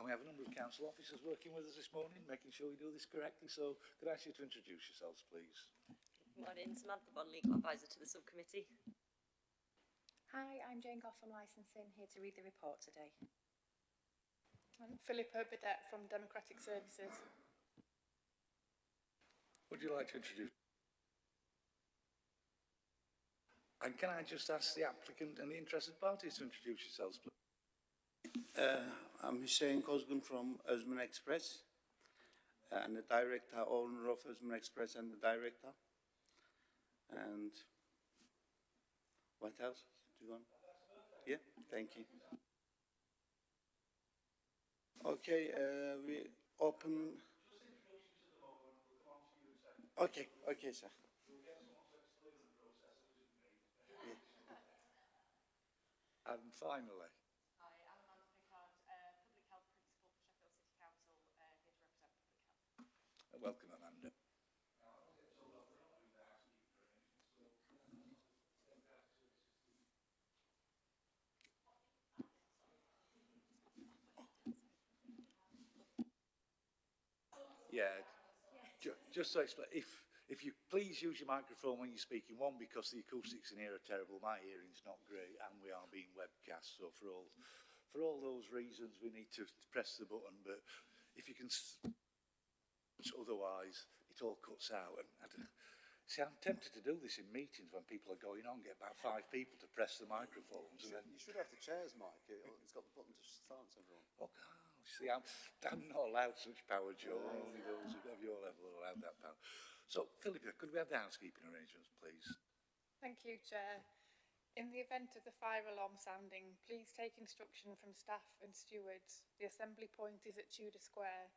And we have a number of council officers working with us this morning, making sure we do this correctly. So could I ask you to introduce yourselves, please? Good morning, Samantha Bond, Legal Advisor to the subcommittee. Hi, I'm Jane Goff from Licensing, here to read the report today. I'm Philippa Bidet from Democratic Services. Would you like to introduce? And can I just ask the applicant and the interested parties to introduce yourselves, please? I'm Hussein Kozgun from Özmen Express, and the director, owner of Özmen Express, and the director. And what else do you want? Yeah, thank you. Okay, we open. Okay, okay, sir. Yeah. And finally. Welcome, Amanda. Yeah, just to explain, if you please use your microphone when you're speaking, one, because the acoustics in here are terrible, my hearing's not great, and we are being webcast, so for all those reasons we need to press the button, but if you can, otherwise it all cuts out. And see, I'm tempted to do this in meetings when people are going on, get about 5 people to press the microphones. And then you should have the chair's mic. It's got the button to silence everyone. Okay. See, I'm not allowed such power, Joe. Only those of your level are allowed that power. So, Philippa, could we have the housekeeping arrangements, please? Thank you, Chair. In the event of the fire alarm sounding, please take instruction from staff and stewards. The assembly point is at Tudor Square.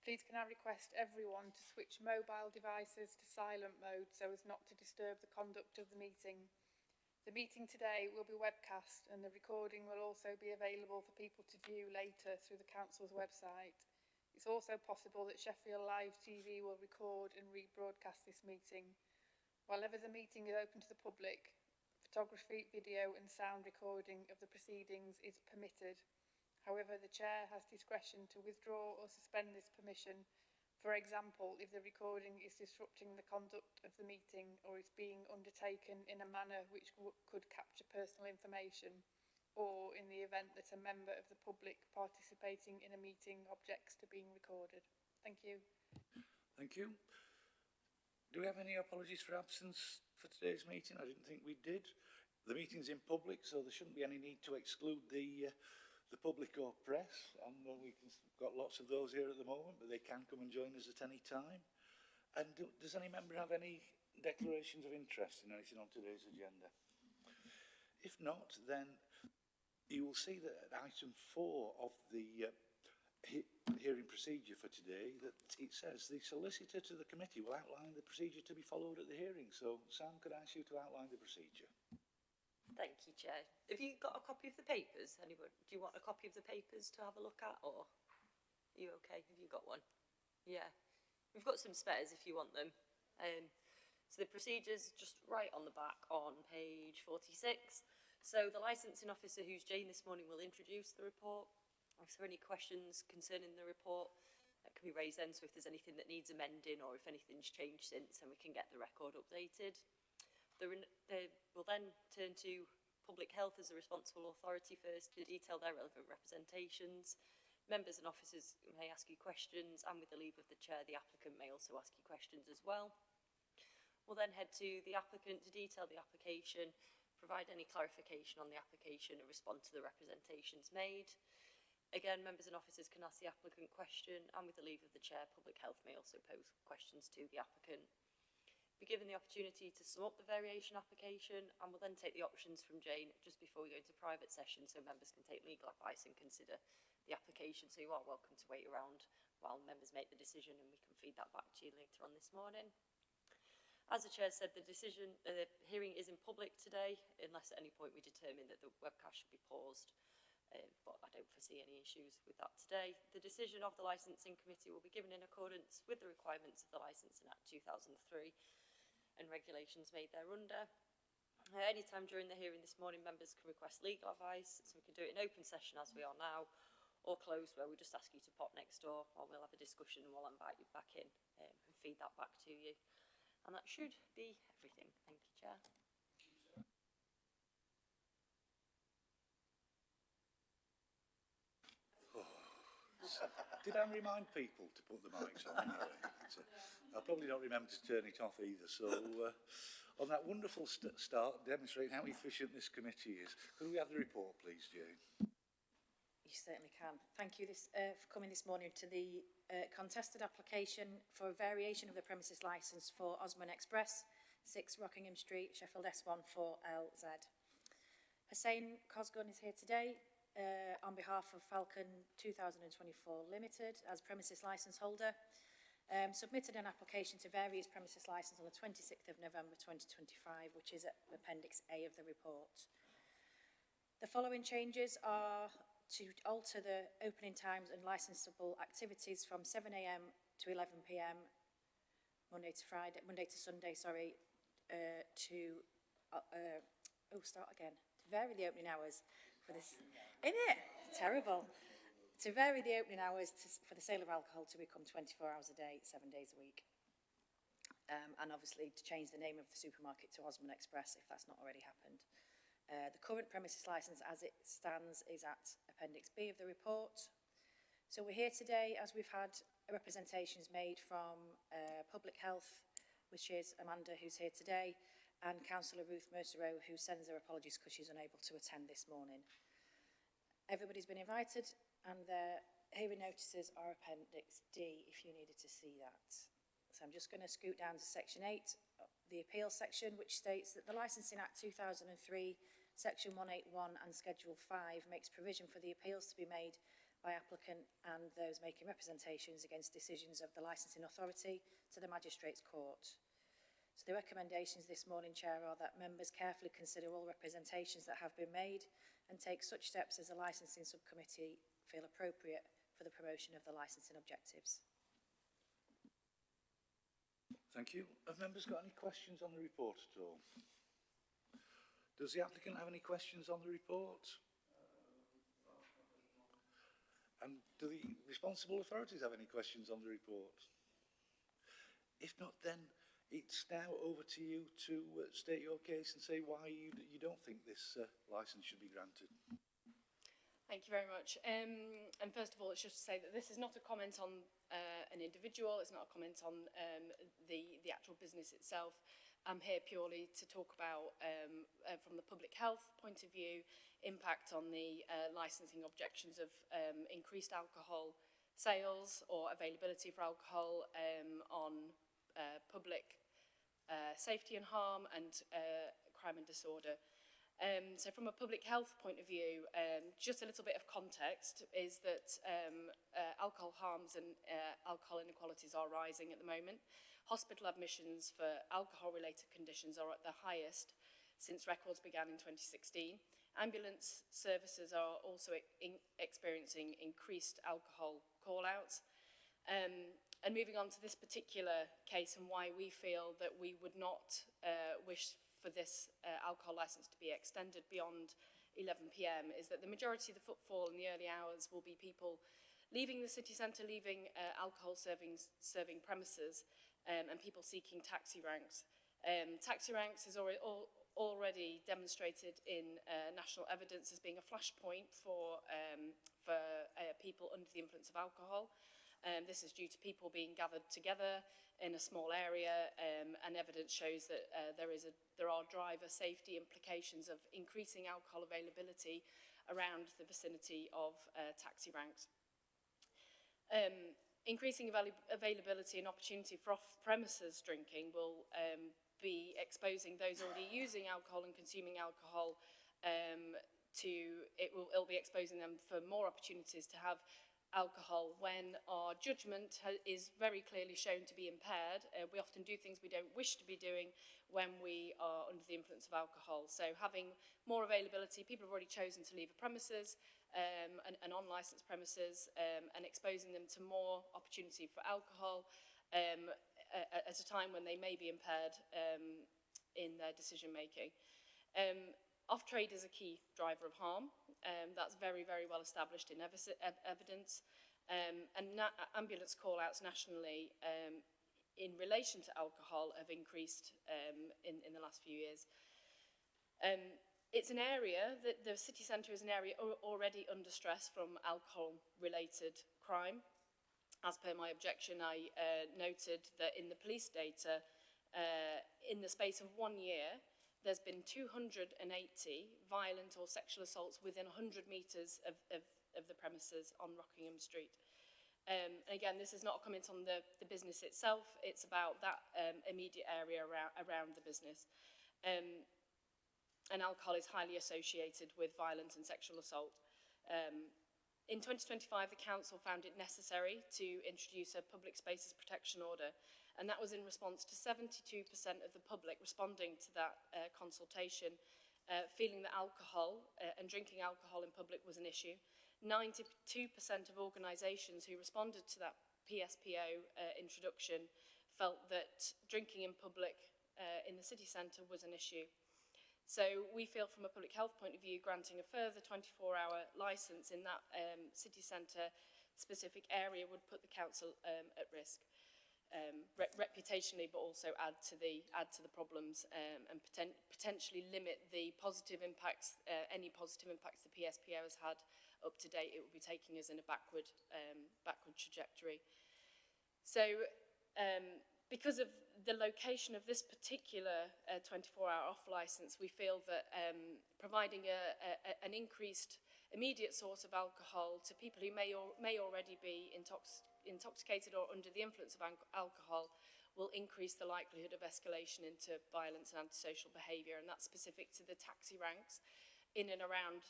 Please can I request everyone to switch mobile devices to silent mode so as not to disturb the conduct of the meeting. The meeting today will be webcast and the recording will also be available for people to view later through the Council's website. It's also possible that Sheffield Live TV will record and rebroadcast this meeting. Whilever the meeting is open to the public, photography, video and sound recording of the proceedings is permitted. However, the Chair has discretion to withdraw or suspend this permission. For example, if the recording is disrupting the conduct of the meeting or is being undertaken in a manner which could capture personal information, or in the event that a member of the public participating in a meeting objects to being recorded. Thank you. Thank you. Do we have any apologies for absence for today's meeting? I didn't think we did. The meeting's in public, so there shouldn't be any need to exclude the public or press, and we've got lots of those here at the moment, but they can come and join us at any time. And does any member have any declarations of interest in anything on today's agenda? If not, then you will see that at item 4 of the hearing procedure for today, that it says the solicitor to the committee will outline the procedure to be followed at the hearing. So, Sam, could I ask you to outline the procedure? Thank you, Chair. Have you got a copy of the papers? Anyone? Do you want a copy of the papers to have a look at, or are you okay? Have you got one? Yeah. We've got some spares if you want them. So the procedure's just right on the back on page 46. So the licensing officer, who's Jane this morning, will introduce the report. If there are any questions concerning the report, that can be raised then. So if there's anything that needs amending or if anything's changed since, then we can get the record updated. They will then turn to public health as the responsible authority first to detail their relevant representations. Members and officers may ask you questions, and with the leave of the chair, the applicant may also ask you questions as well. We'll then head to the applicant to detail the application, provide any clarification on the application and respond to the representations made. Again, members and officers can ask the applicant question, and with the leave of the chair, public health may also pose questions to the applicant. Be given the opportunity to sum up the variation application, and we'll then take the options from Jane just before we go into private session so members can take legal advice and consider the application. So you are welcome to wait around while members make the decision, and we can feed that back to you later on this morning. As the chair said, the hearing is in public today, unless at any point we determine that the webcast should be paused. But I don't foresee any issues with that today. The decision of the Licensing Committee will be given in accordance with the requirements of the Licensing Act 2003 and regulations made thereunder. Any time during the hearing this morning, members can request legal advice, so we can do it in open session as we are now, or closed, where we just ask you to pop next door, or we'll have a discussion and we'll invite you back in and feed that back to you. And that should be everything. Thank you, Chair. Did I remind people to put the mics on anyway? I probably don't remember to turn it off either. So, on that wonderful start, demonstrating how efficient this committee is, could we have the report, please, Jane? You certainly can. Thank you for coming this morning to the contested application for a variation of the premises licence for Osman Express, 6 Rockingham Street, Sheffield S1 4LZ. Hussein Cosgun is here today on behalf of Falcon 2024 Limited as premises licence holder. Submitted an application to vary his premises licence on the 26th of November 2025, which is Appendix A of the report. The following changes are to alter the opening times and licensable activities from 7 a.m. to 11 p.m. Monday to Sunday, to vary the opening hours for this. Isn't it? It's terrible. To vary the opening hours for the sale of alcohol to become 24 hours a day, 7 days a week. And obviously to change the name of the supermarket to Osman Express if that's not already happened. The current premises licence as it stands is at Appendix B of the report. So we're here today as we've had representations made from Public Health, which is Amanda, who's here today, and Councillor Ruth Mercereau, who sends her apologies because she's unable to attend this morning. Everybody's been invited, and their hearing notices are Appendix D, if you needed to see that. So I'm just going to scoot down to Section 8, the appeal section, which states that the Licensing Act 2003, Section 181 and Schedule 5 makes provision for the appeals to be made by applicant and those making representations against decisions of the licensing authority to the Magistrates' Court. So the recommendations this morning, Chair, are that members carefully consider all representations that have been made and take such steps as the licensing subcommittee feel appropriate for the promotion of the licensing objectives. Thank you. Have members got any questions on the report at all? Does the applicant have any questions on the report? And do the responsible authorities have any questions on the report? If not, then it's now over to you to state your case and say why you don't think this licence should be granted. Thank you very much. And first of all, it's just to say that this is not a comment on an individual, it's not a comment on the actual business itself. I'm here purely to talk about, from the public health point of view, impact on the licensing objections of increased alcohol sales or availability for alcohol on public safety and harm and crime and disorder. So from a public health point of view, just a little bit of context is that alcohol harms and alcohol inequalities are rising at the moment. Hospital admissions for alcohol-related conditions are at the highest since records began in 2016. Ambulance services are also experiencing increased alcohol call-outs. And moving on to this particular case and why we feel that we would not wish for this alcohol licence to be extended beyond 11 p.m. is that the majority of the footfall in the early hours will be people leaving the city centre, leaving alcohol serving premises, and people seeking taxi ranks. Taxi ranks is already demonstrated in national evidence as being a flashpoint for people under the influence of alcohol. This is due to people being gathered together in a small area, and evidence shows that there are driver safety implications of increasing alcohol availability around the vicinity of taxi ranks. Increasing availability and opportunity for off-premises drinking will be exposing those already using alcohol and consuming alcohol it'll be exposing them for more opportunities to have alcohol when our judgment is very clearly shown to be impaired. We often do things we don't wish to be doing when we are under the influence of alcohol. So having more availability, people have already chosen to leave a premises, an unlicensed premises, and exposing them to more opportunity for alcohol at a time when they may be impaired in their decision making. Off-trade is a key driver of harm. That's very, very well established in evidence. Ambulance call-outs nationally in relation to alcohol have increased in the last few years. It's an area that the city centre is an area already under stress from alcohol-related crime. As per my objection, I noted that in the police data, in the space of 1 year, there's been 280 violent or sexual assaults within 100 metres of the premises on Rockingham Street. And again, this is not a comment on the business itself, it's about that immediate area around the business. And alcohol is highly associated with violent and sexual assault. In 2025, the council found it necessary to introduce a public spaces protection order, and that was in response to 72% of the public responding to that consultation, feeling that alcohol and drinking alcohol in public was an issue. 92% of organisations who responded to that PSPO introduction felt that drinking in public in the city centre was an issue. So we feel from a public health point of view, granting a further 24-hour licence in that city centre specific area would put the council at risk, reputationally, but also add to the problems and potentially limit the positive impacts, any positive impacts the PSPO has had up to date. It would be taking us in a backward trajectory. So because of the location of this particular 24-hour off licence, we feel that providing an increased immediate source of alcohol to people who may already be intoxicated or under the influence of alcohol will increase the likelihood of escalation into violence and antisocial behaviour, and that's specific to the taxi ranks in and around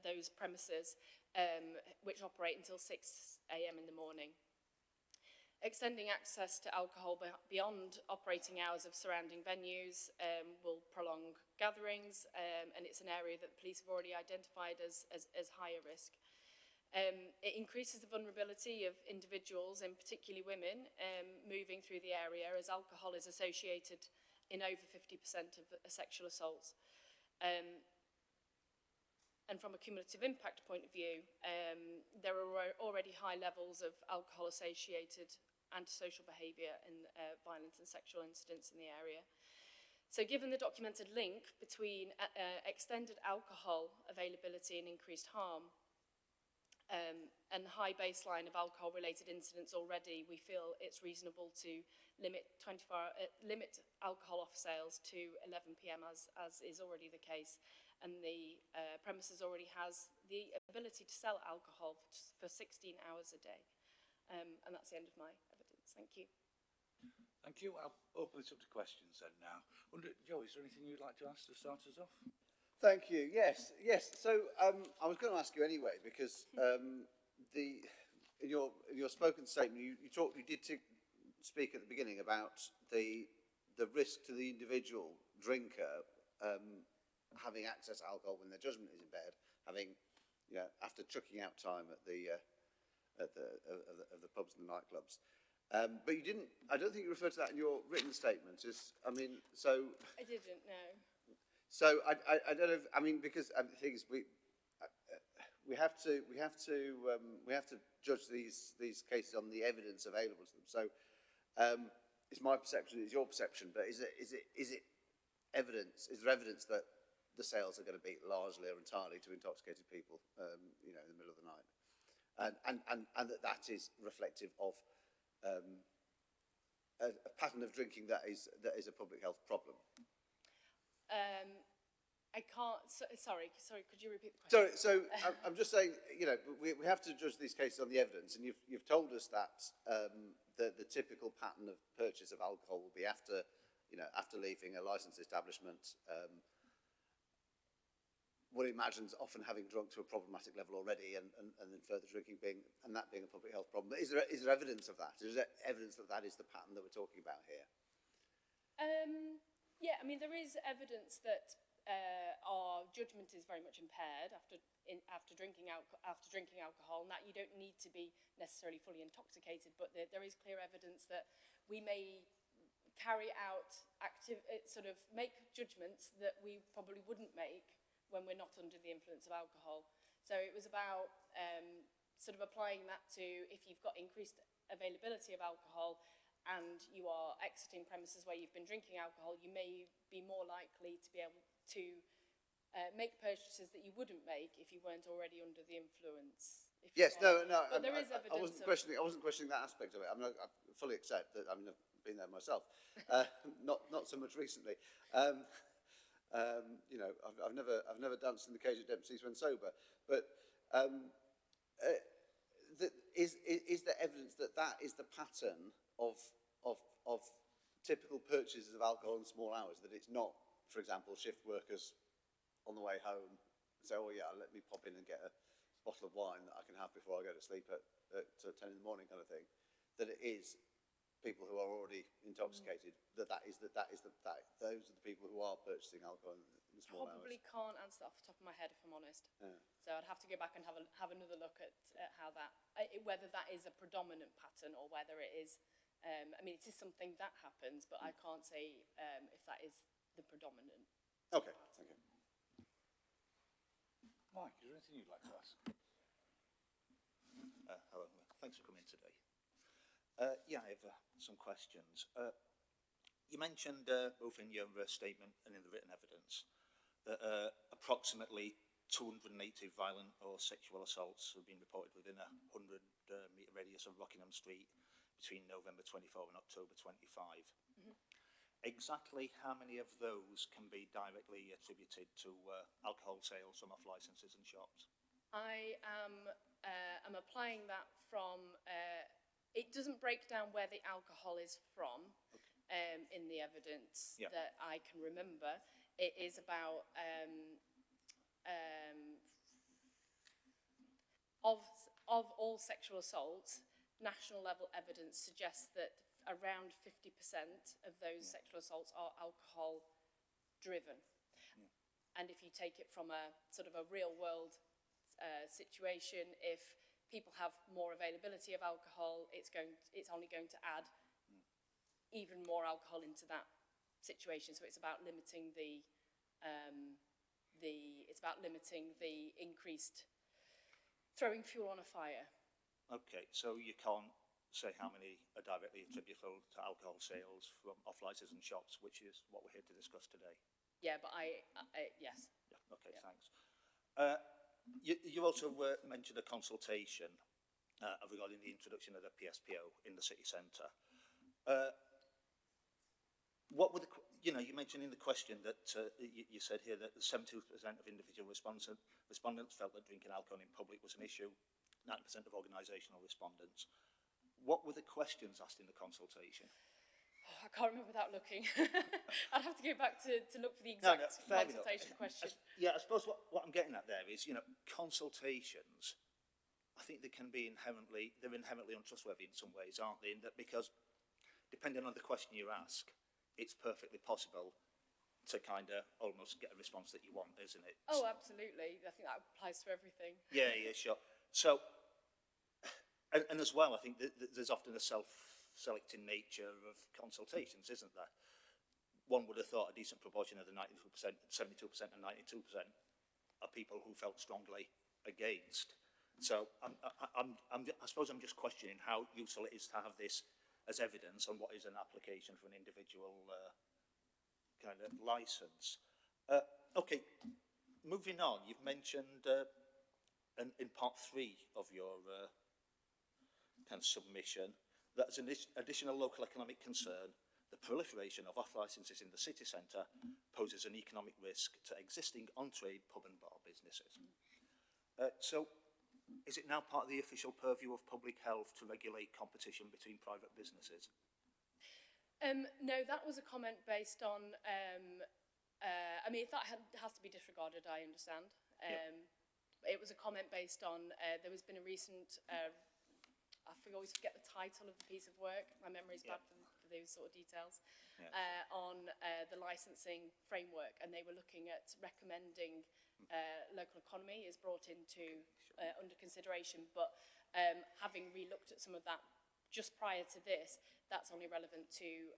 those premises, which operate until 6 a.m. in the morning. Extending access to alcohol beyond operating hours of surrounding venues will prolong gatherings, and it's an area that the police have already identified as higher risk. It increases the vulnerability of individuals, and particularly women, moving through the area, as alcohol is associated in over 50% of sexual assaults. And from a cumulative impact point of view, there are already high levels of alcohol-associated antisocial behaviour and violence and sexual incidents in the area. So given the documented link between extended alcohol availability and increased harm, and the high baseline of alcohol-related incidents already, we feel it's reasonable to limit alcohol off sales to 11 p.m. as is already the case, and the premises already has the ability to sell alcohol for 16 hours a day. And that's the end of my evidence. Thank you. Thank you. I'll open this up to questions then now. Joe, is there anything you'd like to ask to start us off? Thank you. Yes. So I was going to ask you anyway, because in your spoken statement, you did speak at the beginning about the risk to the individual drinker having access to alcohol when their judgment is impaired, after chucking out time at the pubs and the nightclubs. But you didn't. I don't think you referred to that in your written statement. I didn't know. So I don't know. Because the thing is, we have to judge these cases on the evidence available to them. So it's my perception, it's your perception, but is it evidence? Is there evidence that the sales are going to be largely or entirely to intoxicated people, in the middle of the night, and that is reflective of a pattern of drinking that is a public health problem? I can't. Sorry. Could you repeat the question? So I'm just saying, we have to judge these cases on the evidence, and you've told us that the typical pattern of purchase of alcohol will be after leaving a licensed establishment. One imagines often having drunk to a problematic level already, and then further drinking being a public health problem. But is there evidence of that? Is there evidence that is the pattern that we're talking about here? Yeah, there is evidence that our judgment is very much impaired after drinking alcohol, and that you don't need to be necessarily fully intoxicated, but there is clear evidence that we may carry out make judgments that we probably wouldn't make when we're not under the influence of alcohol. So it was about sort of applying that to if you've got increased availability of alcohol and you are exiting premises where you've been drinking alcohol, you may be more likely to be able to make purchases that you wouldn't make if you weren't already under the influence. Yes, no. But there is evidence. I wasn't questioning that aspect of it. I mean, I fully accept that. I mean, I've been there myself. Not so much recently. You know, I've never danced in the cage at Dempsey's when sober. But is there evidence that that is the pattern of typical purchases of alcohol in small hours? That it's not, for example, shift workers on the way home say, "Oh yeah, let me pop in and get a bottle of wine that I can have before I go to sleep at 10 in the morning," kind of thing. That it is people who are already intoxicated. Those are the people who are purchasing alcohol in small Probably hours. can't answer that off the top of my head, if I'm honest. Yeah. So I'd have to go back and have another look at how that, whether that is a predominant pattern or whether it is. I mean, it is something that happens, but I can't say if that is the predominant. Okay, thank you. Mike, is there anything you'd like to ask? Hello, thanks for coming today. Yeah, I have some questions. You mentioned both in your statement and in the written evidence that approximately 280 violent or sexual assaults have been reported within a 100-metre radius of Rockingham Street between November 24 and October 25. Mm-hmm. Exactly how many of those can be directly attributed to alcohol sales from off licences and shops? I am applying that from. It doesn't break down where the alcohol is from in the evidence that I can remember. It is about of all sexual assaults. National level evidence suggests that around 50% of those sexual assaults are alcohol driven. And if you take it from a sort of a real world situation, if people have more availability of alcohol, it's only going to add even more alcohol into that situation. So it's about limiting the increased throwing fuel on a fire. Okay, so you can't say how many are directly attributable to alcohol sales from off-licence and shops, which is what we're here to discuss today. Yeah, but yes. Yeah, okay, thanks. You also mentioned a consultation regarding the introduction of the PSPO in the city centre. What were you mentioned in the question that you said here that 72% of individual respondents felt that drinking alcohol in public was an issue, 90% of organisational respondents. What were the questions asked in the consultation? I can't remember without looking. I'd have to go back to look for the exact consultation question. I suppose what I'm getting at there is, consultations, I think they're inherently untrustworthy in some ways, aren't they? In that because depending on the question you ask, it's perfectly possible to kind of almost get a response that you want, isn't it? Oh, absolutely. I think that applies to everything. Yeah, sure. So, and as well, I think there's often a self-selecting nature of consultations, isn't there? One would have thought a decent proportion of the 92%, 72% and 92% are people who felt strongly against. So I suppose I'm just questioning how useful it is to have this as evidence on what is an application for an individual kind of licence. Okay, moving on, you've mentioned in part 3 of your kind of submission that as an additional local economic concern, the proliferation of off licences in the city centre poses an economic risk to existing on-trade pub and bar businesses. So, is it now part of the official purview of public health to regulate competition between private businesses? No, that was a comment based on, I mean, if that has to be disregarded, I understand. It was a comment based on, there has been a recent, I always forget the title of the piece of work, my memory's bad for those sort of details, on the licensing framework, and they were looking at recommending local economy is brought into under consideration, but having re-looked at some of that just prior to this, that's only relevant to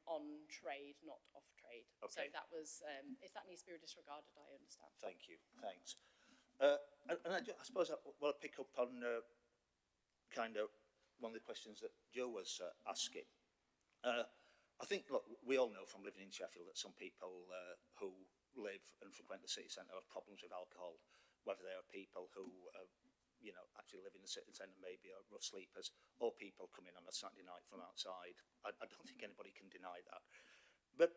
on trade, not off trade. So Okay. that was, if that needs to be disregarded, I understand. Thank you. Thanks. And I suppose I want to pick up on kind of one of the questions that Joe was asking. I think, look, we all know from living in Sheffield that some people who live and frequent the city centre have problems with alcohol, whether they are people who, actually live in the city centre, maybe are rough sleepers, or people coming on a Saturday night from outside. I don't think anybody can deny that. But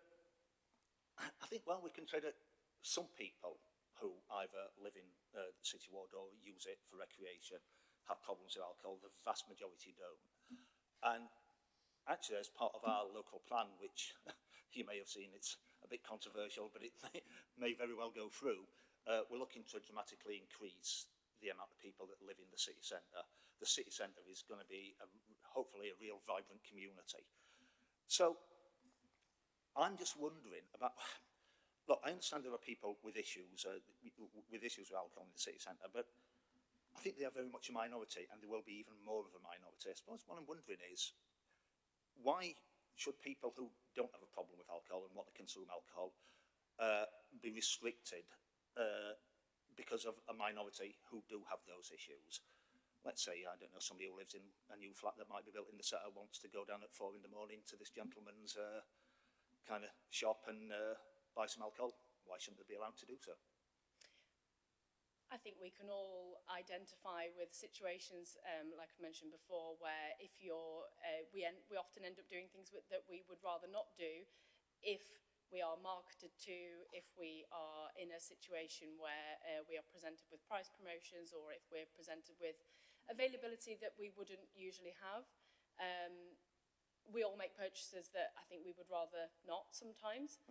I think, well, we can say that some people who either live in the city ward or use it for recreation have problems with alcohol. The vast majority don't. And actually, as part of our local plan, which you may have seen, it's a bit controversial, but it may very well go through, we're looking to dramatically increase the amount of people that live in the city centre. The city centre is going to be, hopefully, a real vibrant community. So I'm just wondering about... Look, I understand there are people with issues with alcohol in the city centre, but I think they are very much a minority, and they will be even more of a minority. I suppose what I'm wondering is, why should people who don't have a problem with alcohol and want to consume alcohol be restricted because of a minority who do have those issues? Let's say, I don't know, somebody who lives in a new flat that might be built in the centre wants to go down at 4 in the morning to this gentleman's kind of shop and buy some alcohol. Why shouldn't they be allowed to do so? I think we can all identify with situations, like I mentioned before, where if you're, we often end up doing things that we would rather not do if we are marketed to, if we are in a situation where we are presented with price promotions, or if we're presented with availability that we wouldn't usually have. We all make purchases that I think we would rather not sometimes.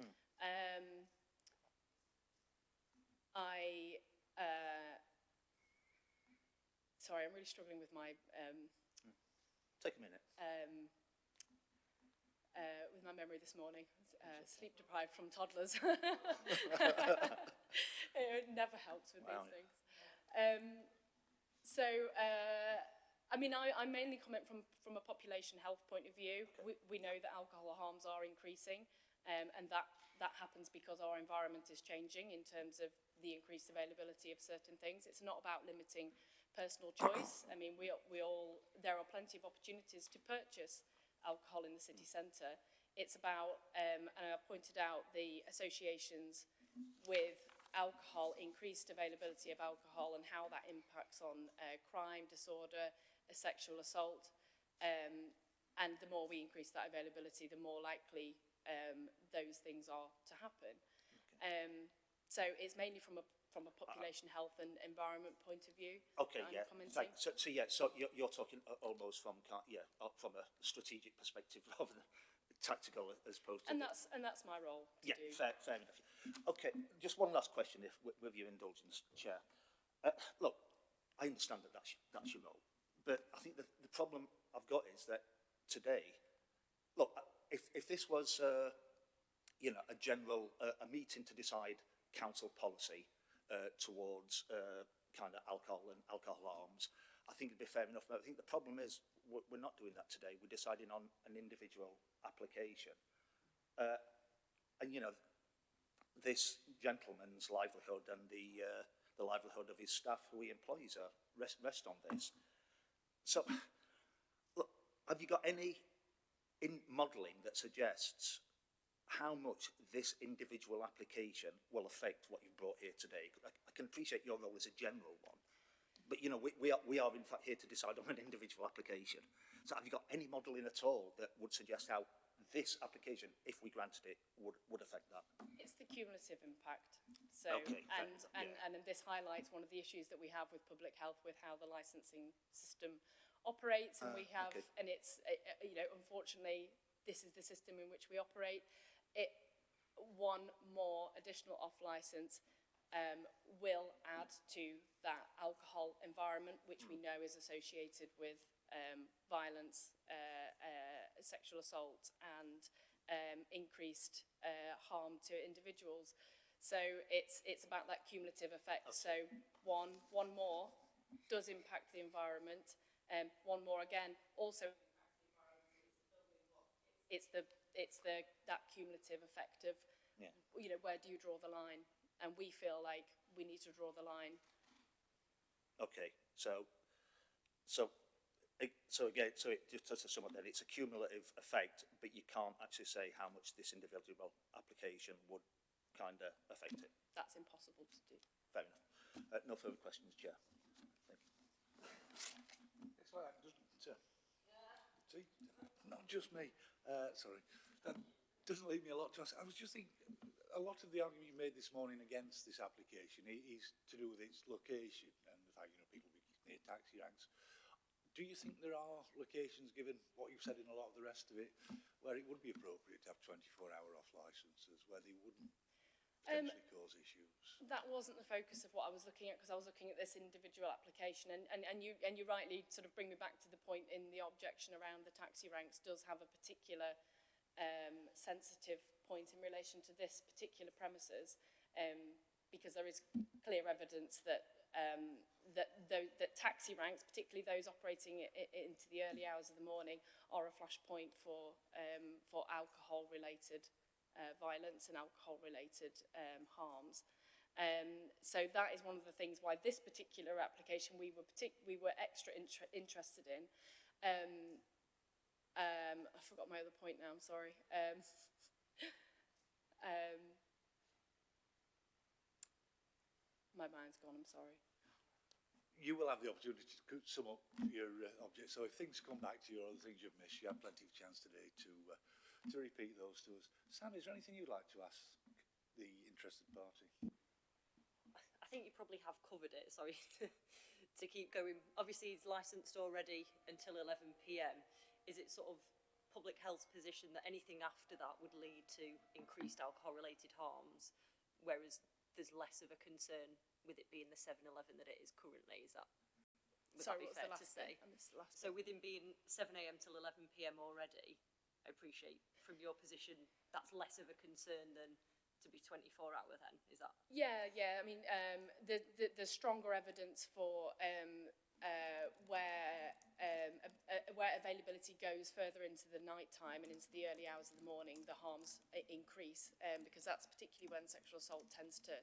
Sorry, I'm really struggling with my Take a minute. with my memory this morning. Sleep deprived from toddlers. It never helps with these things. I mean, I mainly comment from a population health point of view. We know that alcohol harms are increasing, and that happens because our environment is changing in terms of the increased availability of certain things. It's not about limiting personal choice. I mean, there are plenty of opportunities to purchase alcohol in the city centre. It's about, and I pointed out the associations with alcohol, increased availability of alcohol, and how that impacts on crime, disorder, sexual assault. And the more we increase that availability, the more likely those things are to happen. Okay. So it's mainly from a population health and environment point of view. Okay, yeah. So you're talking almost from a strategic perspective rather than tactical as opposed to. And that's my role. To do. Fair enough. Okay, just one last question, if with your indulgence, Chair. Look, I understand that that's your role, but I think the problem I've got is that today, look, if this was a general a meeting to decide council policy towards kind of alcohol and alcohol harms, I think it'd be fair enough. But I think the problem is we're not doing that today. We're deciding on an individual application, and this gentleman's livelihood and the livelihood of his staff who he employs rest on this. So, look, have you got any modelling that suggests how much this individual application will affect what you've brought here today? I can appreciate your role as a general one, but we are in fact here to decide on an individual application. So have you got any modelling at all that would suggest how this application, if we granted it, would affect that? It's the cumulative impact. So, okay, and this highlights one of the issues that we have with public health, with how the licensing system operates, and we have, and it's unfortunately, this is the system in which we operate. One more additional off-licence will add to that alcohol environment, which we know is associated with violence, sexual assault, and increased harm to individuals. So it's about that cumulative effect. So one more does impact the environment, one more again also impacts that cumulative effect of, Yeah. you know, where do you draw the line? And we feel like we need to draw the line. Okay, so again, so it just to sum up then, it's a cumulative effect, but you can't actually say how much this individual application would kind of affect it. That's impossible to do. Fair enough. No further questions, Chair. Thank you. It's like that, doesn't see, not just me, sorry, that doesn't leave me a lot to ask. I was just thinking, a lot of the argument you made this morning against this application is to do with its location and the fact, you know, people be near taxi ranks. Do you think there are locations, given what you've said in a lot of the rest of it, where it would be appropriate to have 24-hour off licences, where they wouldn't potentially cause issues? That wasn't the focus of what I was looking at, because I was looking at this individual application, and you rightly sort of bring me back to the point in the objection around the taxi ranks does have a particular sensitive point in relation to this particular premises, because there is clear evidence that that taxi ranks, particularly those operating into the early hours of the morning, are a flashpoint for alcohol-related violence and alcohol-related harms. So that is one of the things why this particular application we were extra interested in. I forgot my other point now, I'm sorry. My mind's gone, I'm sorry. You will have the opportunity to sum up your object. So if things come back to you or other things you've missed, you have plenty of chance today to repeat those to us. Sam, is there anything you'd like to ask the interested party? I think you probably have covered it, sorry, to keep going. Obviously, it's licensed already until 11 p.m. Is it sort of public health's position that anything after that would lead to increased alcohol-related harms, whereas there's less of a concern with it being the 7-Eleven that it is currently? Is that, would Sorry, that be what's fair the to last say? bit? I missed the last So bit. with him being 7 a.m. till 11 p.m. already, I appreciate from your position that's less of a concern than to be 24-hour then, is that? Yeah. I mean, there's stronger evidence for where availability goes further into the night time and into the early hours of the morning, the harms increase, because that's particularly when sexual assault tends to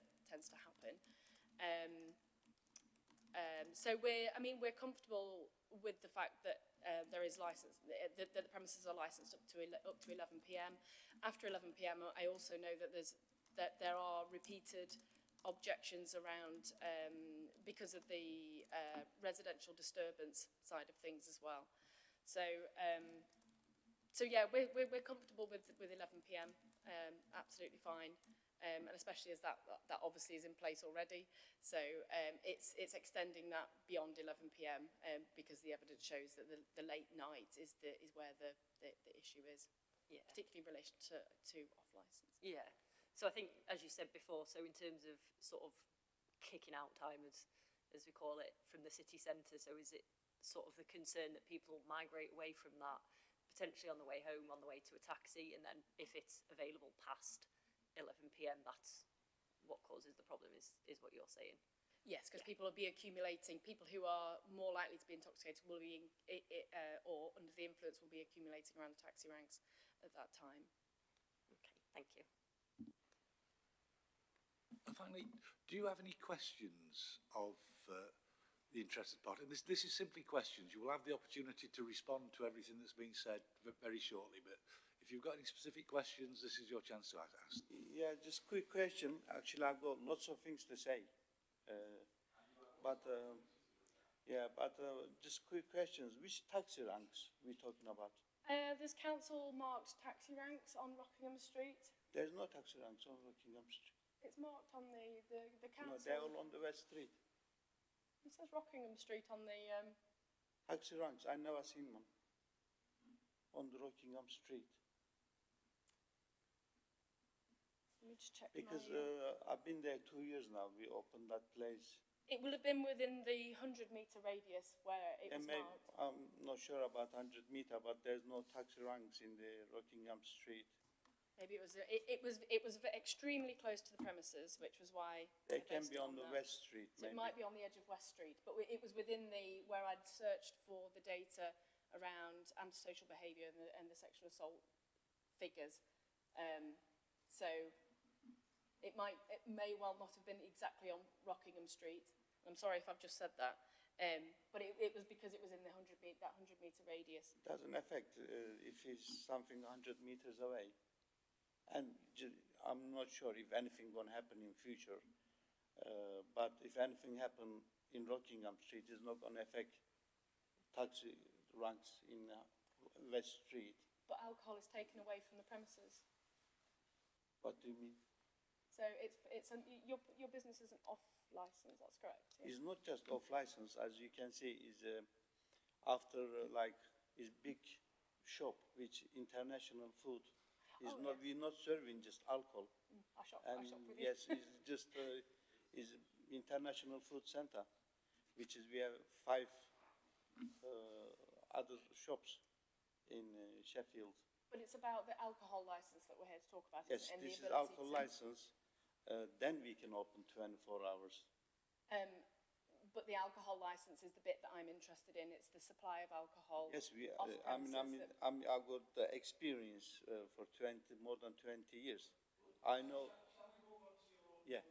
happen. So we're comfortable with the fact that there is license, that the premises are licensed up to 11 p.m. After 11 p.m, I also know that there are repeated objections around because of the residential disturbance side of things as well. So yeah, we're comfortable with 11 p.m. Absolutely fine. And especially as that obviously is in place already, so it's extending that beyond 11 p.m. Because the evidence shows that the late night is where the issue is, Yeah. particularly in relation to off license. Yeah. So I think, as you said before, so in terms of sort of kicking out time, as we call it, from the city centre, so is it sort of the concern that people migrate away from that, potentially on the way home, on the way to a taxi, and then if it's available past 11 p.m, that's what causes the problem, is what you're saying? Yes, because people will be accumulating, people who are more likely to be intoxicated will be, or under the influence, will be accumulating around the taxi ranks at that time. Okay, thank you. And finally, do you have any questions of the interested party? And this is simply questions. You will have the opportunity to respond to everything that's been said very shortly, but if you've got any specific questions, this is your chance to ask. Yeah, just quick question. Actually, I've got lots of things to say. Just quick questions. Which taxi ranks we talking about? There's council marked taxi ranks on Rockingham Street. There's no taxi ranks on Rockingham Street. It's marked on the council. No, they're all on the West Street. It says Rockingham Street on the. Taxi ranks, I never seen one on the Rockingham Street. Let me just check. Because I've been there 2 years now. We opened that place. It will have been within the 100-metre radius where it was marked. I'm not sure about 100 meter, but there's no taxi ranks in the Rockingham Street. Maybe it was extremely close to the premises, which was why They I can based be it on the that. West Street. So Maybe. it might be on the edge of West Street, but it was within where I'd searched for the data around antisocial behaviour and the sexual assault figures. So it may well not have been exactly on Rockingham Street. I'm sorry if I've just said that. But it was because it was in the 100 metre radius. Doesn't affect if it's something 100 meters away. And I'm not sure if anything going to happen in future. But if anything happen in Rockingham Street, it's not going to affect taxi ranks in West Street. But alcohol is taken away from the premises. What do you mean? So your business isn't off license, that's correct? Yeah? It's not just off license, as you can see, is after like is big shop which international food is Oh, not. yeah. We're not serving just alcohol. I shop And with you. yes, it's just is international food center, which is we have 5 other shops in Sheffield. But it's about the alcohol license that we're here to talk about. Yes, and this the is ability alcohol to, license. Then we can open 24 hours. But the alcohol license is the bit that I'm interested in. It's the supply of alcohol. Yes, we. off premises that- I've got experience for more than 20 years. I know. Yeah.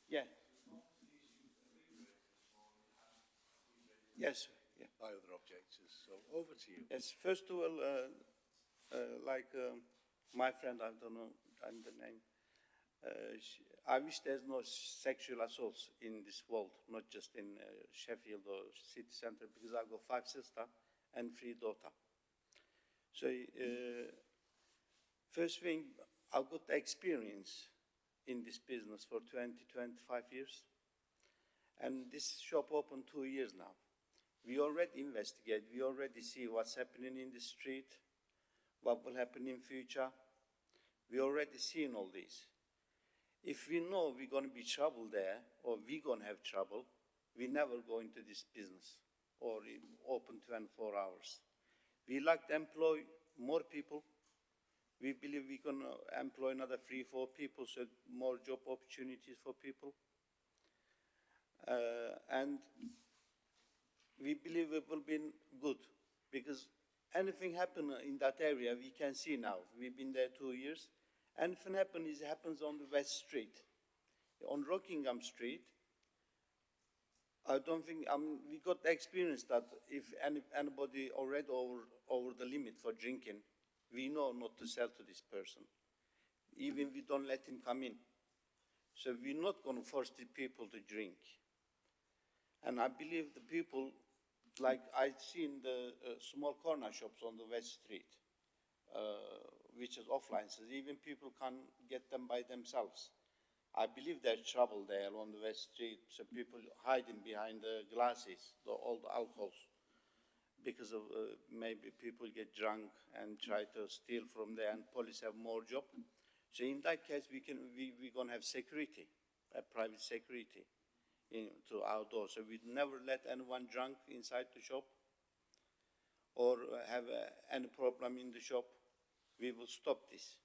Yeah. Yes. Yeah. By other objectors. So over to you. Yes. First of all, my friend, I don't know the name. I wish there's no sexual assaults in this world, not just in Sheffield or city centre, because I've got 5 sisters and 3 daughters. So first thing, I've got experience in this business for 20, 25 years. And this shop opened 2 years now. We already investigate, we already see what's happening in the street, what will happen in future. We already seen all this. If we know we're going to be trouble there, or we're going to have trouble, we never go into this business or open 24 hours. We like to employ more people. We believe we can employ another 3, 4 people, so more job opportunities for people. And we believe it will be good, because anything happen in that area, we can see now. We've been there 2 years. Anything happens on the West Street. On Rockingham Street, I don't think, we got the experience that if anybody already over the limit for drinking, we know not to sell to this person. Even we don't let him come in. So we're not going to force the people to drink. And I believe the people, like I've seen the small corner shops on the West Street, which is off license, even people can't get them by themselves. I believe there's trouble there on the West Street, so people hiding behind the glasses, all the alcohols, because of maybe people get drunk and try to steal from there, and police have more job. So in that case, we're going to have security, private security to our door. So we'd never let anyone drunk inside the shop or have any problem in the shop. We will stop this.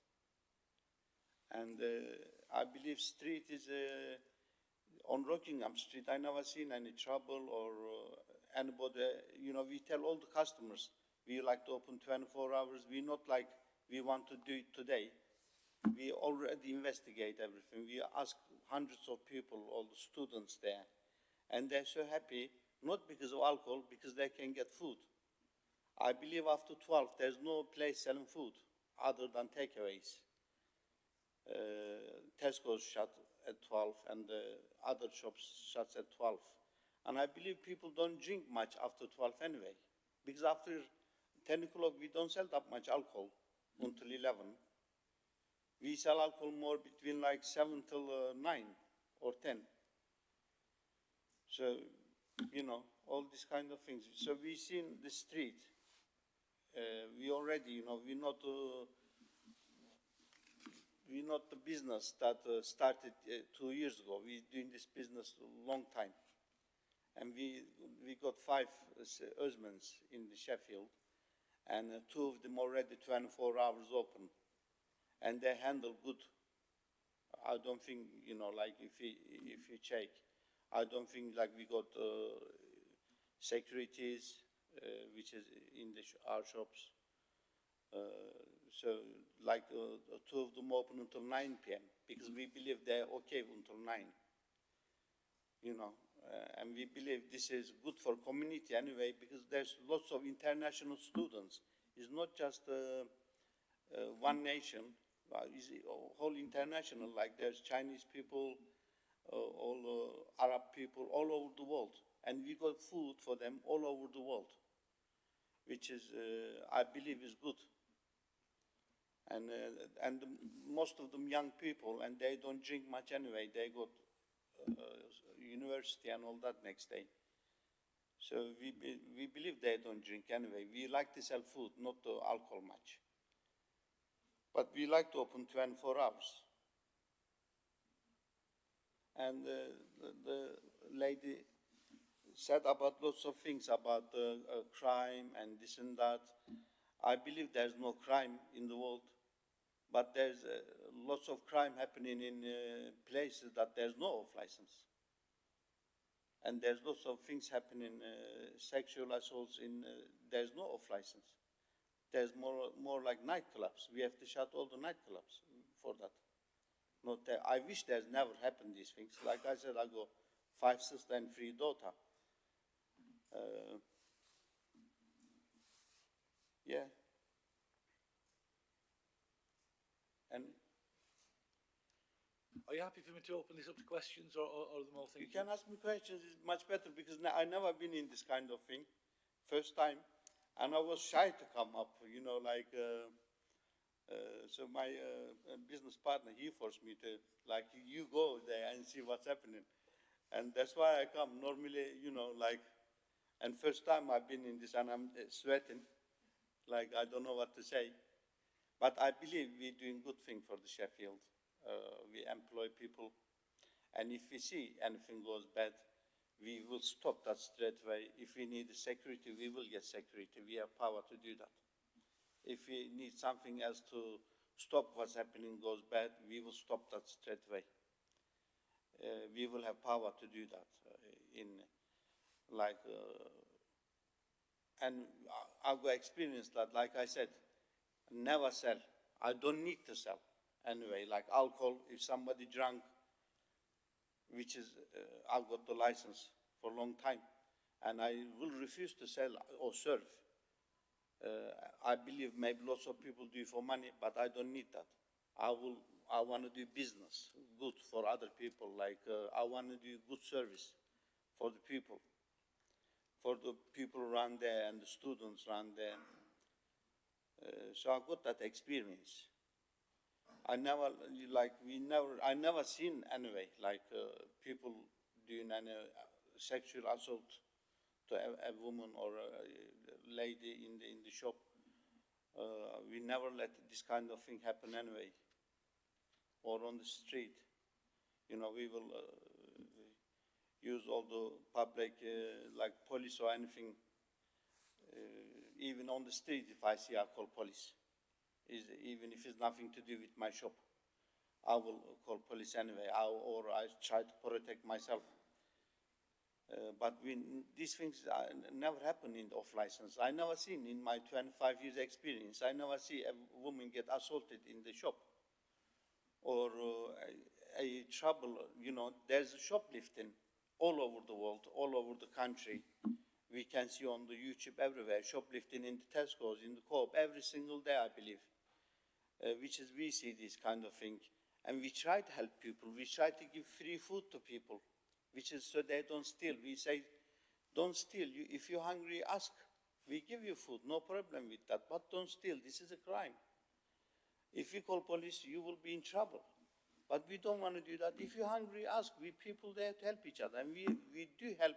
And I believe street is, on Rockingham Street, I never seen any trouble or anybody, we tell all the customers, we like to open 24 hours. We're not like we want to do it today. We already investigate everything. We ask hundreds of people, all the students there, and they're so happy, not because of alcohol, because they can get food. I believe after 12, there's no place selling food other than takeaways. Tesco's shut at 12 and other shops shut at 12. And I believe people don't drink much after 12 anyway, because after 10 o'clock we don't sell that much alcohol until 11. We sell alcohol more between like 7 till 9 or 10. So, all these kind of things. So we see in the street, we already, we're not the business that started 2 years ago. We're doing this business a long time. And we got 5 husbands in the Sheffield, and 2 of them already 24 hours open. And they handle good. I don't think, like if you check, I don't think like we got securities, which is in the our shops. So like two of them open until 9 p.m. because we believe they're okay until 9. You know, and we believe this is good for community anyway because there's lots of international students. It's not just one nation, it's whole international, like there's Chinese people, all Arab people all over the world. And we got food for them all over the world, which is, I believe is good. And most of them young people, and they don't drink much anyway. They got university and all that next day. So we believe they don't drink anyway. We like to sell food, not alcohol much. But we like to open 24 hours. And the lady said about lots of things, about crime and this and that. I believe there's no crime in the world, but there's lots of crime happening in places that there's no off license. And there's lots of things happening, sexual assaults there's no off license. There's more like nightclubs. We have to shut all the nightclubs for that. Not that, I wish there's never happened these things. Like I said, I got 5 sisters and 3 daughters. Yeah. And Are you happy for me to open this up to questions, or are there more things? you can ask me questions, it's much better, because I never been in this kind of thing, first time, and I was shy to come up, you know, like, so my business partner, he forced me to, like, you go there and see what's happening. And that's why I come. Normally, you know, like, and first time I've been in this and I'm sweating, like I don't know what to say. But I believe we're doing good thing for the Sheffield. We employ people, and if we see anything goes bad, we will stop that straight away. If we need security, we will get security. We have power to do that. If we need something else to stop what's happening goes bad, we will stop that straight away. We will have power to do that and I've got experience that, like I said, never sell. I don't need to sell anyway. Like alcohol, if somebody drunk, which is, I've got the license for a long time, and I will refuse to sell or serve. I believe maybe lots of people do it for money, but I don't need that. I want to do business, good for other people. Like I want to do good service for the people around there and the students around there. So I got that experience. I never seen anyway, like people doing any sexual assault to a woman or a lady in the shop. We never let this kind of thing happen anyway, or on the street. You know, we will use all the public, like police or anything. Even on the street, if I see, I call police. Even if it's nothing to do with my shop, I will call police anyway, or I try to protect myself. But these things never happen in off license. I never seen in my 25 years experience, I never see a woman get assaulted in the shop or a trouble. You know, there's shoplifting all over the world, all over the country. We can see on the YouTube everywhere, shoplifting in the Tesco's, in the Co-op, every single day, I believe, which is we see this kind of thing. And we try to help people. We try to give free food to people, which is so they don't steal. We say, don't steal. If you're hungry, ask. We give you food, no problem with that, but don't steal. This is a crime. If you call police, you will be in trouble. But we don't want to do that. If you're hungry, ask. We people there to help each other. And we do help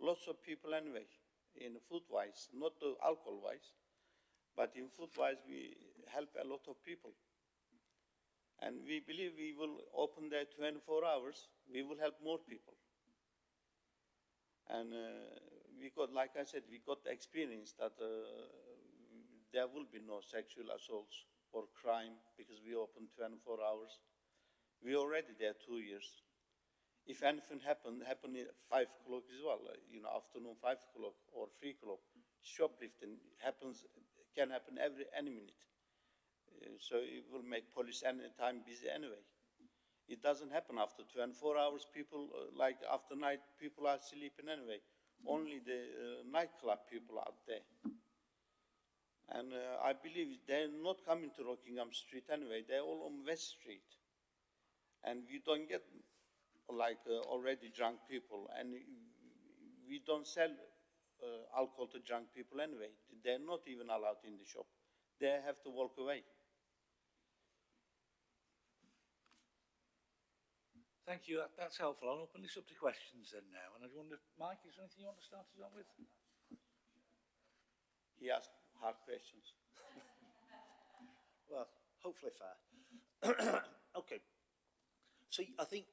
lots of people anyway, in food-wise, not alcohol-wise, but in food-wise, we help a lot of people. And we believe we will open there 24 hours, we will help more people. And we got, like I said, we got the experience that there will be no sexual assaults or crime because we open 24 hours. We already there 2 years. If anything happen at 5 o'clock as well, you know, afternoon 5 o'clock or 3 o'clock, shoplifting can happen any minute. So it will make police any time busy anyway. It doesn't happen after 24 hours. People, like after night, people are sleeping anyway. Only the nightclub people out there. And I believe they're not coming to Rockingham Street anyway. They're all on West Street. And we don't get already drunk people. And we don't sell alcohol to drunk people anyway. They're not even allowed in the shop. They have to walk away. Thank you, that's helpful. I'll open this up to questions then now. And I wonder, Mike, is there anything you want to start us on with? He asked hard questions. Well, hopefully fair. Okay. So I think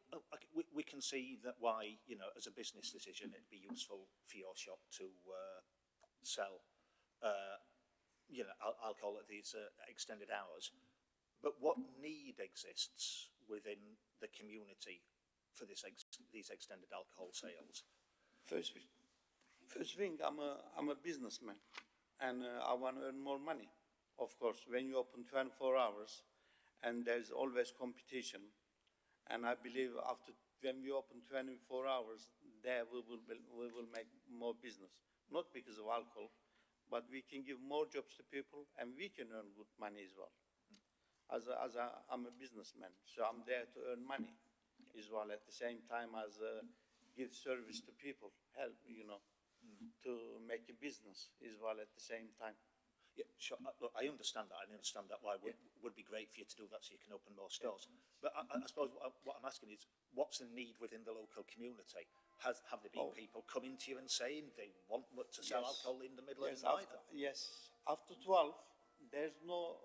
we can see that why, you know, as a business decision, it'd be useful for your shop to sell, you know, alcohol at these extended hours. But what need exists within the community for these extended alcohol sales? First thing, I'm a businessman, and I want to earn more money. Of course, when you open 24 hours, and there's always competition, and I believe when we open 24 hours, there we will make more business. Not because of alcohol, but we can give more jobs to people, and we can earn good money as well. I'm a businessman, so I'm there to earn money as well at the same time as give service to people, help, you know, to make a business as well at the same time. Yeah, sure. Look, I understand that. I understand that why it would be great for you to do that so you can open more stores. But I suppose what I'm asking is, what's the need within the local community? Have there been people coming to you and saying they want to sell alcohol in the middle of the night? Yes. After 12, there's no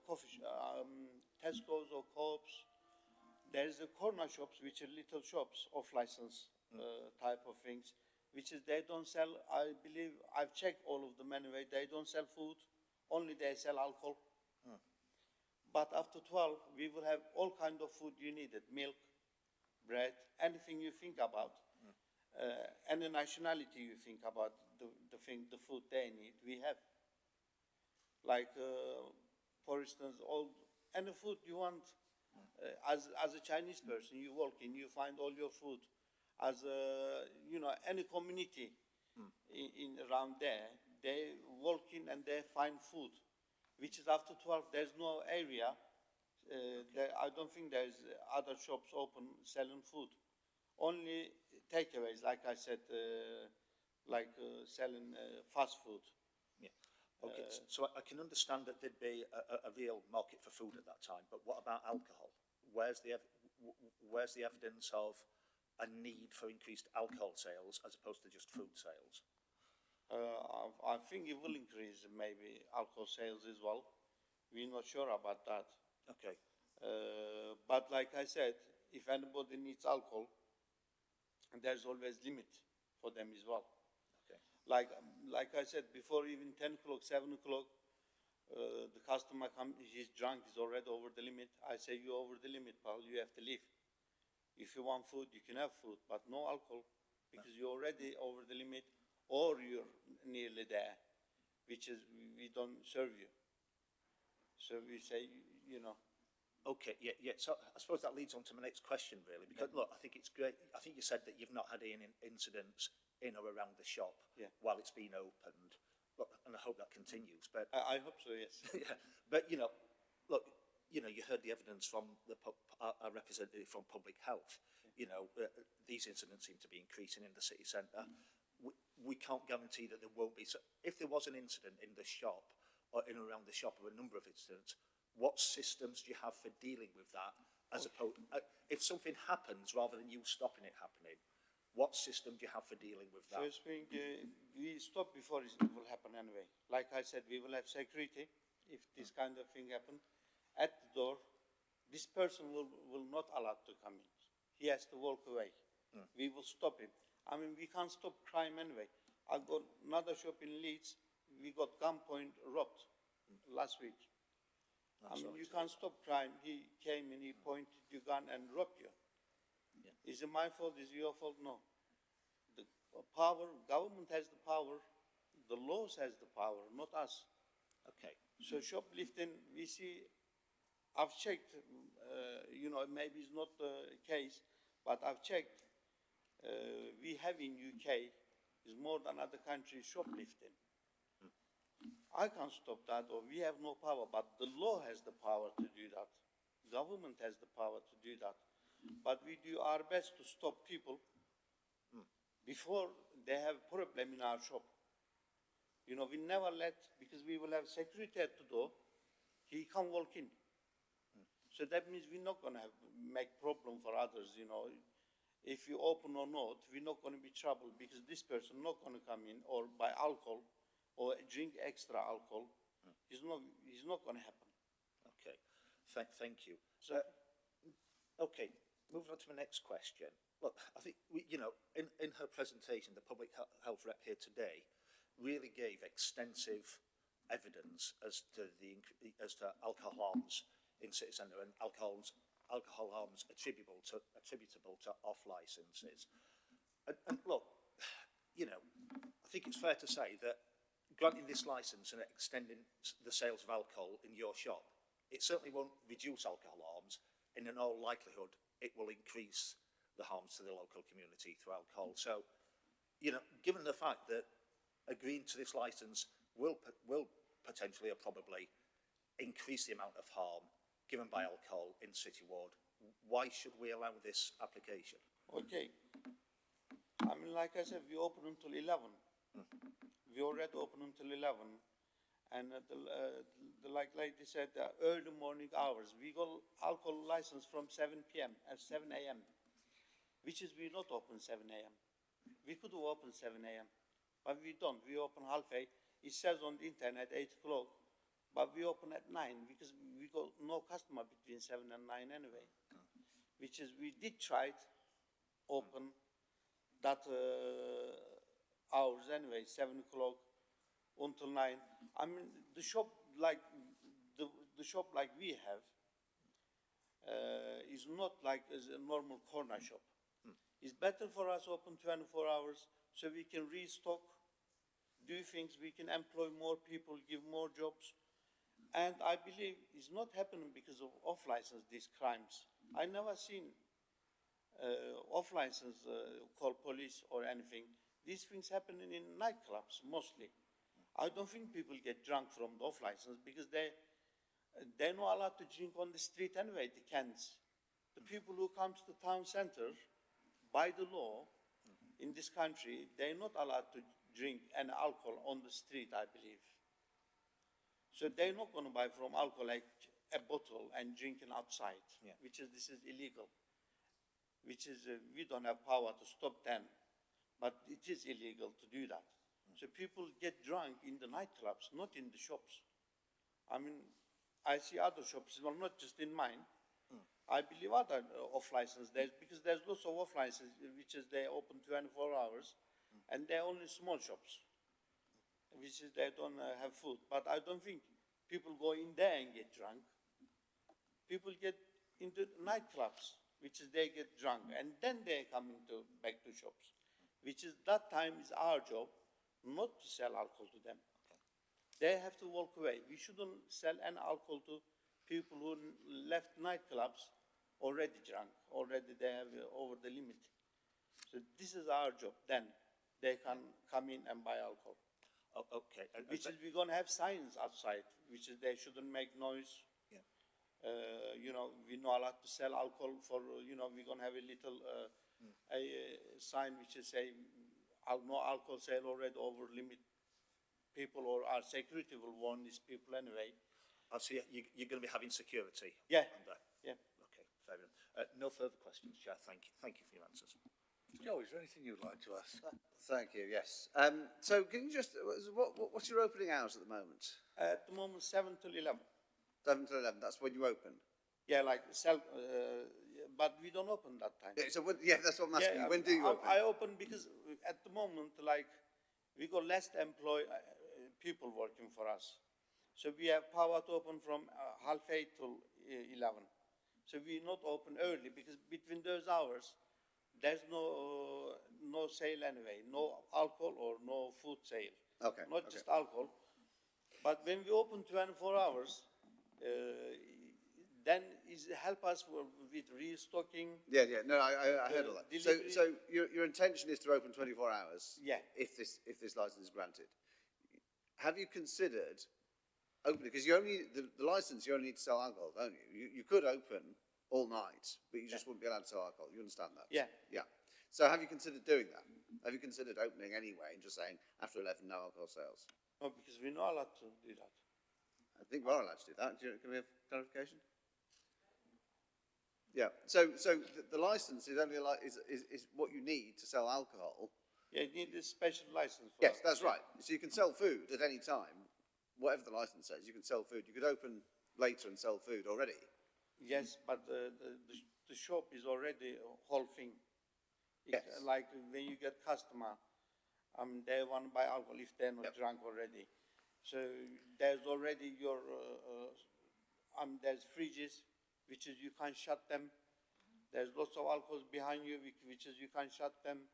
Tesco's or Co-ops. There's the corner shops, which are little shops, off-license type of things, which is they don't sell, I believe, I've checked all of them anyway, they don't sell food, only they sell alcohol. But after 12, we will have all kind of food you needed, milk, bread, anything you think about. Any nationality you think about, the food they need, we have. Like, for instance, any food you want. As a Chinese person, you walk in, you find all your food. As you know, any community in around there, they walk in and they find food, which is after 12. There's no area. I don't think there's other shops open selling food. Only takeaways, like I said, selling fast food. Yeah. Okay. So I can understand that there'd be a real market for food at that time. But what about alcohol? Where's the evidence of a need for increased alcohol sales as opposed to just food sales? I think it will increase maybe alcohol sales as well. We're not sure about that. Okay. But like I said, if anybody needs alcohol, there's always limit for them as well. Okay. Like I said before, even 10 o'clock, 7 o'clock, the customer comes, he's drunk, he's already over the limit. I say, you're over the limit, pal, you have to leave. If you want food, you can have food, but no alcohol, because you're already over the limit, or you're nearly there, which is, we don't serve you. So we say, you know. Okay, yeah. So I suppose that leads on to my next question, really, because look, I think it's great. I think you said that you've not had any incidents in or around the shop while it's been opened. Look, and I hope that continues. But I hope so, yes. Yeah, but you know, look, you know, you heard the evidence from a representative from Public Health. You know, these incidents seem to be increasing in the city centre. We can't guarantee that there won't be. So if there was an incident in the shop or in or around the shop, or a number of incidents, what systems do you have for dealing with that? As opposed, if something happens rather than you stopping it happening, what system do you have for dealing with that? First thing, we stop before it will happen anyway. Like I said, we will have security if this kind of thing happens. At the door, this person will not allowed to come in. He has to walk away. We will stop him. I mean, we can't stop crime anyway. I got another shop in Leeds, we got gunpoint robbed last week. I mean, you can't stop crime. He came and he pointed your gun and robbed you. Yeah. Is it my fault? Is it your fault? No. The power, government has the power. The laws has the power, not us. Okay. So shoplifting, we see, I've checked, you know, maybe it's not the case, but I've checked, we have in UK is more than other countries shoplifting. I can't stop that, or we have no power, but the law has the power to do that. Government has the power to do that. But we do our best to stop people before they have problem in our shop. You know, we never let, because we will have security at the door, he can't walk in. So that means we're not going to make problem for others, you know. If you open or not, we're not going to be trouble because this person not going to come in or buy alcohol or drink extra alcohol. It's not going to happen. Okay. Thank you. So, Okay, moving on to my next question. Look, I think, you know, in her presentation, the public health rep here today really gave extensive evidence as to alcohol harms in city centre and alcohol harms attributable to off licences. And look, you know, I think it's fair to say that granting this licence and extending the sales of alcohol in your shop, it certainly won't reduce alcohol harms. And in all likelihood, it will increase the harms to the local community through alcohol. So, you know, given the fact that agreeing to this licence will potentially or probably increase the amount of harm given by alcohol in City Ward, why should we allow this application? okay. I mean, like I said, we open until 11. We already open until 11. And the like lady said, early morning hours. We got alcohol license from 7 p.m. and 7 a.m., which is we not open 7 a.m. We could have opened 7 a.m., but we don't. We open half 8. It says on the internet 8 o'clock, but we open at 9 because we got no customer between 7 and 9 anyway. Which is, we did try it, open that hours anyway, 7 o'clock until 9. I mean, the shop like the shop like we have is not like as a normal corner shop. It's better for us open 24 hours so we can restock, do things, we can employ more people, give more jobs. And I believe it's not happening because of off-license, these crimes. I never seen off-license call police or anything. These things happening in nightclubs mostly. I don't think people get drunk from the off-license because they're not allowed to drink on the street anyway, the cans. The people who come to the town center, by the law in this country, they're not allowed to drink any alcohol on the street, I believe. So they're not going to buy from alcohol like a bottle and drinking outside, which is, this is illegal. Which is, we don't have power to stop them, but it is illegal to do that. So people get drunk in the nightclubs, not in the shops. I mean, I see other shops, well, not just in mine. I believe other off-license days, because there's lots of off-license, which is they open 24 hours, and they're only small shops, which is they don't have food. But I don't think people go in there and get drunk. People get into nightclubs, which is they get drunk, and then they come back to shops, which is that time is our job, not to sell alcohol to them. They have to walk away. We shouldn't sell any alcohol to people who left nightclubs already drunk, already they have over the limit. So this is our job. Then they can come in and buy alcohol. Okay. Which is, we're going to have signs outside, which is they shouldn't make noise. Yeah. You know, we're not allowed to sell alcohol for, you know, we're going to have a little a sign which is say, no alcohol sale already over limit. People or our security will warn these people anyway. I see you're going to be having security. Yeah. Yeah. Okay, fair enough. No further questions, Chair. Thank you. Thank you for your answers. Joe, is there anything you'd like to ask? Thank you, yes. So can you just, what's your opening hours at the moment? At the moment, 7 till 11. 7 to 11, that's when you open? Yeah, like but we don't open that time. Yeah, so that's what I'm asking. When do you open? I open because at the moment, like, we got less people working for us. So we have power to open from 8:30 till 11. So we not open early because between those hours, there's no sale anyway, no alcohol or no food sale. Okay, Not okay. just alcohol. But when we open 24 hours, then it help us with restocking. Yeah, yeah, no, I heard all that. So, Delivery. so your intention is to open 24 hours? Yeah. If this license is granted. Have you considered opening, because you only, the license, you only need to sell alcohol, don't you? You could open all night, but you just wouldn't be allowed to sell alcohol. You understand that? Yeah. Yeah. So have you considered doing that? Have you considered opening anyway and just saying after 11, no alcohol sales? No, because we're not allowed to do that. I think we're allowed to do that. Can we have clarification? Yeah. So the license is only is what you need to sell alcohol. Yeah, you need a special license for Yes, that. that's right. So you can sell food at any time, whatever the license says. You can sell food. You could open later and sell food already. Yes, but the shop is already a whole thing. It's Yes. like when you get customer, they want to buy alcohol if they're not Yep. drunk already. So there's already your, there's fridges, which is you can't shut them. There's lots of alcohols behind you, which is you can't shut them.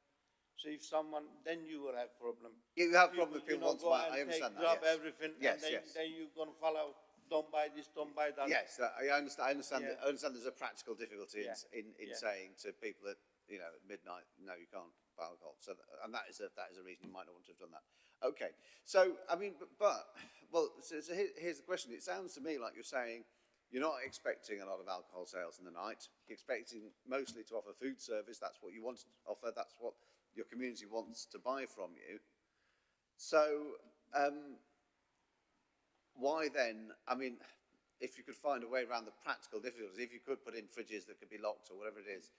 So if someone, then you will have problem. You have problem with you people know, want to go buy. and I understand grab that. Yes. everything, Yes, and then, yes. then you're gonna follow. Don't buy this, don't buy that. Yes, I understand. I understand. Yeah. I understand. There's a practical difficulty Yeah. in Yeah. saying to people at at midnight, no, you can't buy alcohol. So, and that is a reason you might not want to have done that. Okay. So, I mean, so here's the question. It sounds to me like you're saying you're not expecting a lot of alcohol sales in the night. You're expecting mostly to offer food service. That's what you want to offer. That's what your community wants to buy from you. So, why then? I mean, if you could find a way around the practical difficulties, if you could put in fridges that could be locked or whatever it is,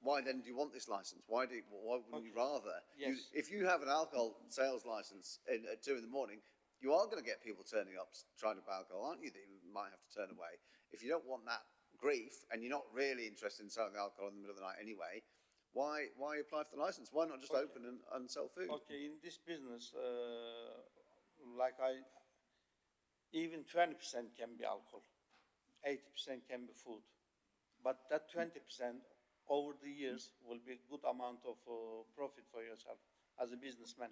why then do you want this license? Why wouldn't you rather? Yes. If you have an alcohol sales license at 2 a.m, you are going to get people turning up trying to buy alcohol, aren't you? That you might have to turn away. If you don't want that grief and you're not really interested in selling alcohol in the middle of the night anyway, why apply for the license? Why not just open and sell food? Okay, in this business, even 20% can be alcohol, 80% can be food, but that 20% over the years will be a good amount of profit for yourself as a businessman.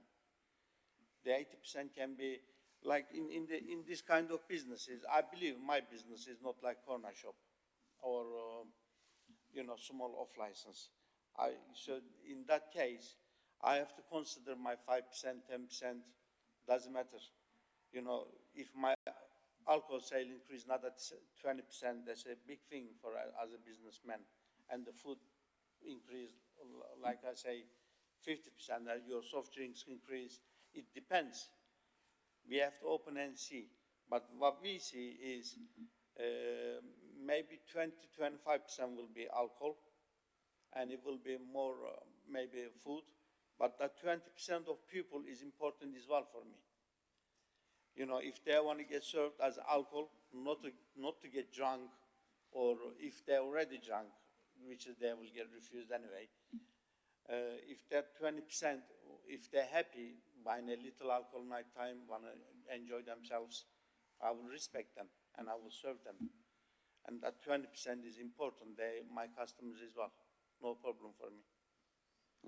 The 80% can be like in this kind of businesses. I believe my business is not like corner shop or small off license. So in that case, I have to consider my 5%, 10%, doesn't matter. If my alcohol sale increase not at 20%, that's a big thing for as a businessman. And the food increase, like I say, 50%, and your soft drinks increase. It depends. We have to open and see. But what we see is maybe 20-25% will be alcohol, and it will be more maybe food. But that 20% of people is important as well for me. If they want to get served as alcohol, not to get drunk, or if they're already drunk, which they will get refused anyway. If that 20%, if they're happy buying a little alcohol nighttime, want to enjoy themselves, I will respect them and I will serve them. And that 20% is important. They're my customers as well. No problem for me.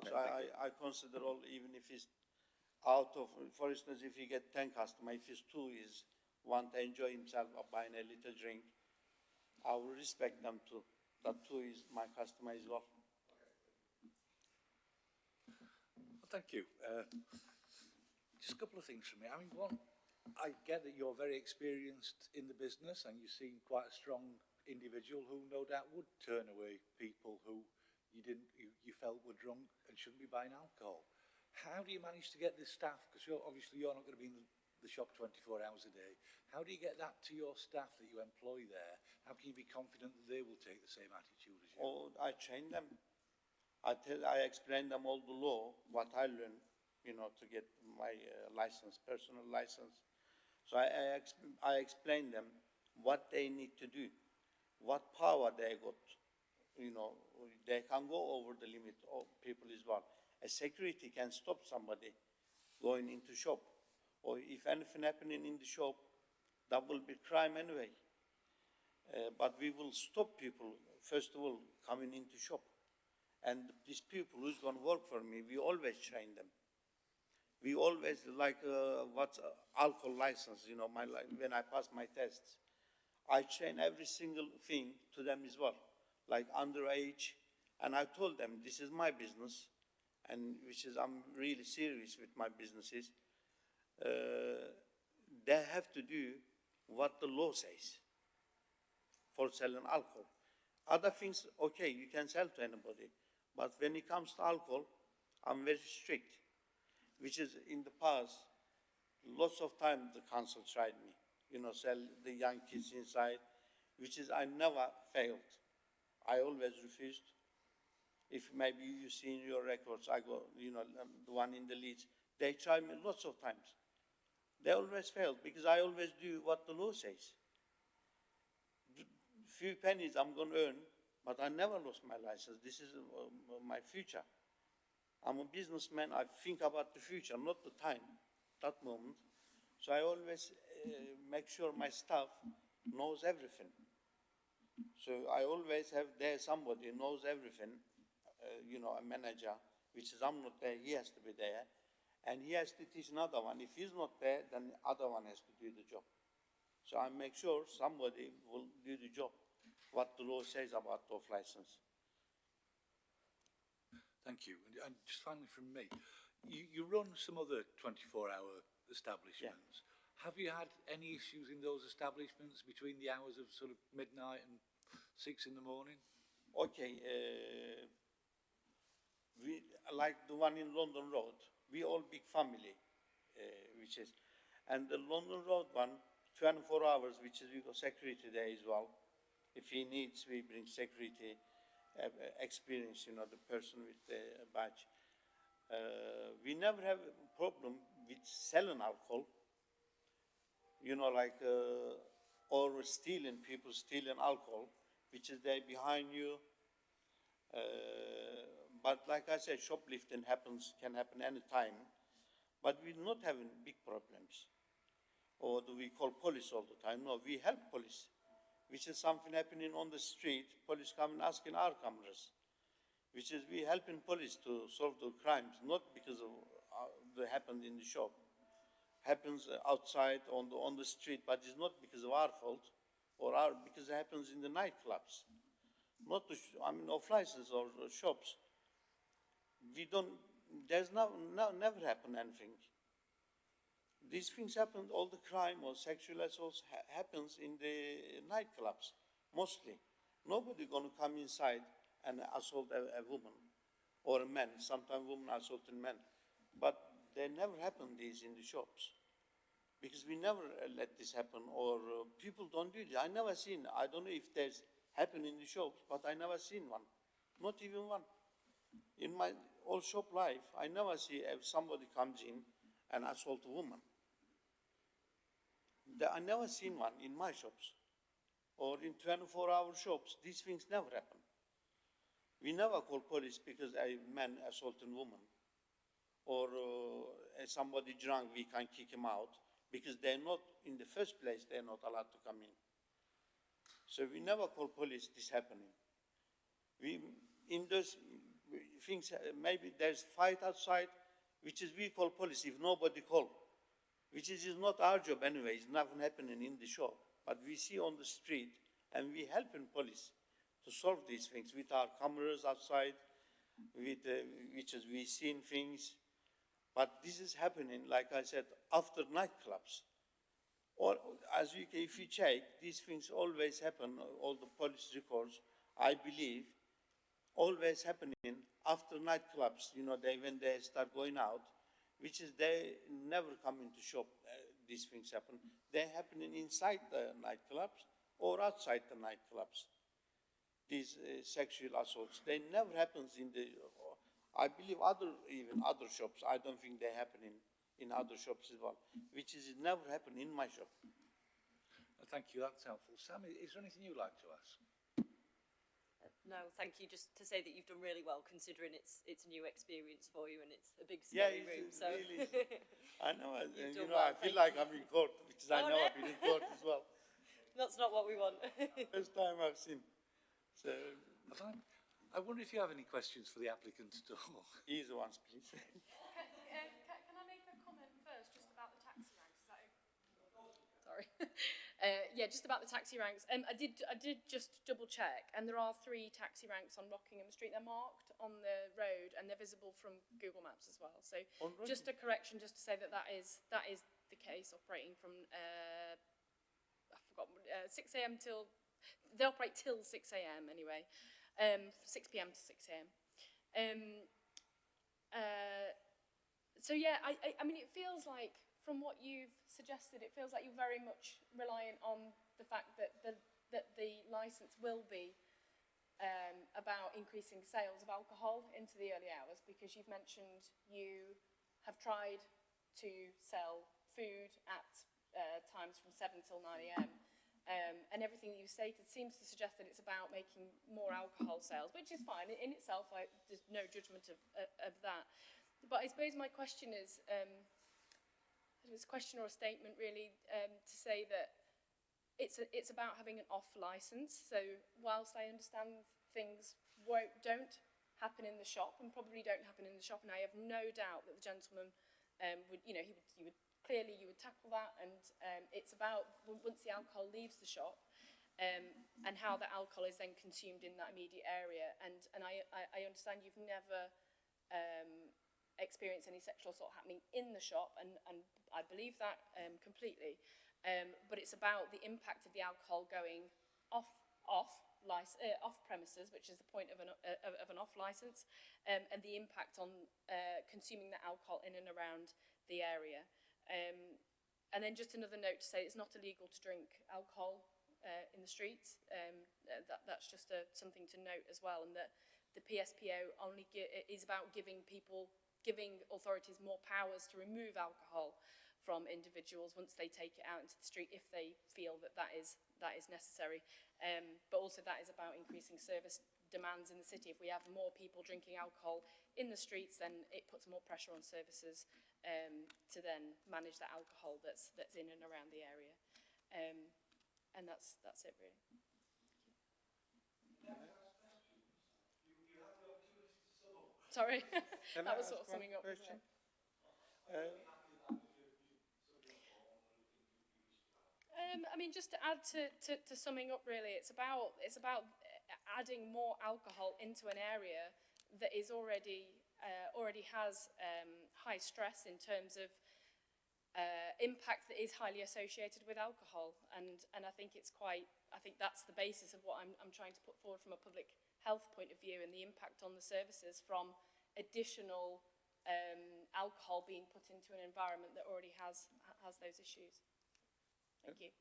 Okay, So I consider all, even if it's out of, for instance, if you get 10 customers, if it's 2 is want to enjoy himself or buying a little drink, I will respect them too. That 2 is my customer as well. Well, thank you. Just a couple of things from me. I mean, one, I get that you're very experienced in the business and you seem quite a strong individual who no doubt would turn away people who you felt were drunk and shouldn't be buying alcohol. How do you manage to get this staff? Because obviously you're not going to be in the shop 24 hours a day. How do you get that to your staff that you employ there? How can you be confident that they will take the same attitude as you? Oh, I train them. I explain them all the law, what I learned, to get my license, personal license. So I explain them what they need to do, what power they got. They can go over the limit of people as well. A security can stop somebody going into shop, or if anything happening in the shop, that will be crime anyway. But we will stop people, first of all, coming into shop. And these people who's going to work for me, we always train them. we always like what's alcohol license, you know, when I pass my tests, I train every single thing to them as well, like underage, and I told them this is my business, and which is I'm really serious with my businesses. They have to do what the law says for selling alcohol. Other things, okay, you can sell to anybody, but when it comes to alcohol, I'm very strict, which is in the past, lots of time the council tried me, you know, sell the young kids inside, which is I never failed. I always refused. If maybe you see in your records, I go, you know, the one in the Leeds, they tried me lots of times. They always failed because I always do what the law says. Few pennies I'm going to earn, but I never lost my license. This is my future. I'm a businessman. I think about the future, not the time, that moment. So I always make sure my staff knows everything. So I always have there somebody who knows everything, you know, a manager, which is I'm not there, he has to be there. And he has to teach another one. If he's not there, then the other one has to do the job. So I make sure somebody will do the job, what the law says about off license. Thank you. And just finally from me, you run some other 24-hour establishments. Yeah. Have you had any issues in those establishments between the hours of sort of midnight and 6 in the morning? Okay, we like the one in London Road. We all big family, which is, and the London Road one, 24 hours, which is we got security there as well. If he needs, we bring security experience, you know, the person with the badge. We never have a problem with selling alcohol, you know, like, or stealing, people stealing alcohol, which is there behind you. But like I said, shoplifting can happen anytime, but we're not having big problems. Or do we call police all the time? No, we help police, which is something happening on the street, police come and asking our cameras, which is we helping police to solve the crimes, not because of what happened in the shop. Happens outside on the street, but it's not because of our fault, or because it happens in the nightclubs. Not off license or shops. There's never happened anything. These things happen, all the crime or sexual assaults happens in the nightclubs, mostly. Nobody gonna come inside and assault a woman or a man. Sometimes women assaulting men. But they never happen these in the shops. Because we never let this happen, or people don't do it. I never seen, I don't know if there's happened in the shops, but I never seen one. Not even one. In my all shop life, I never see if somebody comes in and assault a woman. I never seen one in my shops. Or in 24-hour shops, these things never happen. We never call police because a man assaulting a woman. Or somebody drunk, we can kick him out. Because they're not, in the first place, they're not allowed to come in. So we never call police this happening. In those things, maybe there's fight outside, which is we call police if nobody call, which is not our job anyway. It's nothing happening in the shop. But we see on the street, and we helping police to solve these things with our cameras outside, which is we seen things. But this is happening, like I said, after nightclubs. Or if you check, these things always happen, all the police records, I believe, always happening after nightclubs, you know, when they start going out, which is they never come into shop, these things happen. They're happening inside the nightclubs or outside the nightclubs. These sexual assaults, they never happens in the, I believe even other shops, I don't think they happen in other shops as well, which is it never happened in my shop. Thank you, that's helpful. Sam, is there anything you'd like to ask? No, thank you. Just to say that you've done really well, considering it's a new experience for you and it's a big scary room. So really, I know, and, you know, well, I feel like I'm in court, because I know I've been in court as well. That's not what we want. First time I've seen. So I wonder if you have any questions for the applicant at all. Easy ones, please. Can I make a comment first, just about the taxi ranks? Is that okay? Sorry. Yeah, just about the taxi ranks. I did just double check, and there are 3 taxi ranks on Rockingham Street. They're marked on the road, and they're visible from Google Maps as well. So just a correction, just to say that is the case, operating from I forgot 6 a.m. till they operate till 6 a.m. anyway, 6 p.m. to 6 a.m. So yeah, I mean, it feels like, from what you've suggested, it feels like you're very much reliant on the fact that the licence will be about increasing sales of alcohol into the early hours, because you've mentioned you have tried to sell food at times from 7 till 9 a.m. And everything that you've stated seems to suggest that it's about making more alcohol sales, which is fine in itself. There's no judgment of that. But I suppose my question is, it's a question or a statement really, to say that it's about having an off licence. So whilst I understand things don't happen in the shop, and probably don't happen in the shop, and I have no doubt that the gentleman would, you would clearly you would tackle that, and it's about once the alcohol leaves the shop, and how the alcohol is then consumed in that immediate area. And I understand you've never experienced any sexual assault happening in the shop, and I believe that completely. But it's about the impact of the alcohol going off premises, which is the point of an off license, and the impact on consuming the alcohol in and around the area. And then just another note to say, it's not illegal to drink alcohol in the streets. That's just something to note as well, and that the PSPO only is about giving authorities more powers to remove alcohol from individuals once they take it out into the street, if they feel that is necessary. But also that is about increasing service demands in the city. If we have more people drinking alcohol in the streets, then it puts more pressure on services to then manage the alcohol that's in and around the area. And that's it really. Sorry, that was sort of summing up, wasn't it? I mean, just to add to summing up, really, it's about adding more alcohol into an area that is already has high stress in terms of impact that is highly associated with alcohol, and I think that's the basis of what I'm trying to put forward from a public health point of view, and the impact on the services from additional alcohol being put into an environment that already has those issues. Thank you.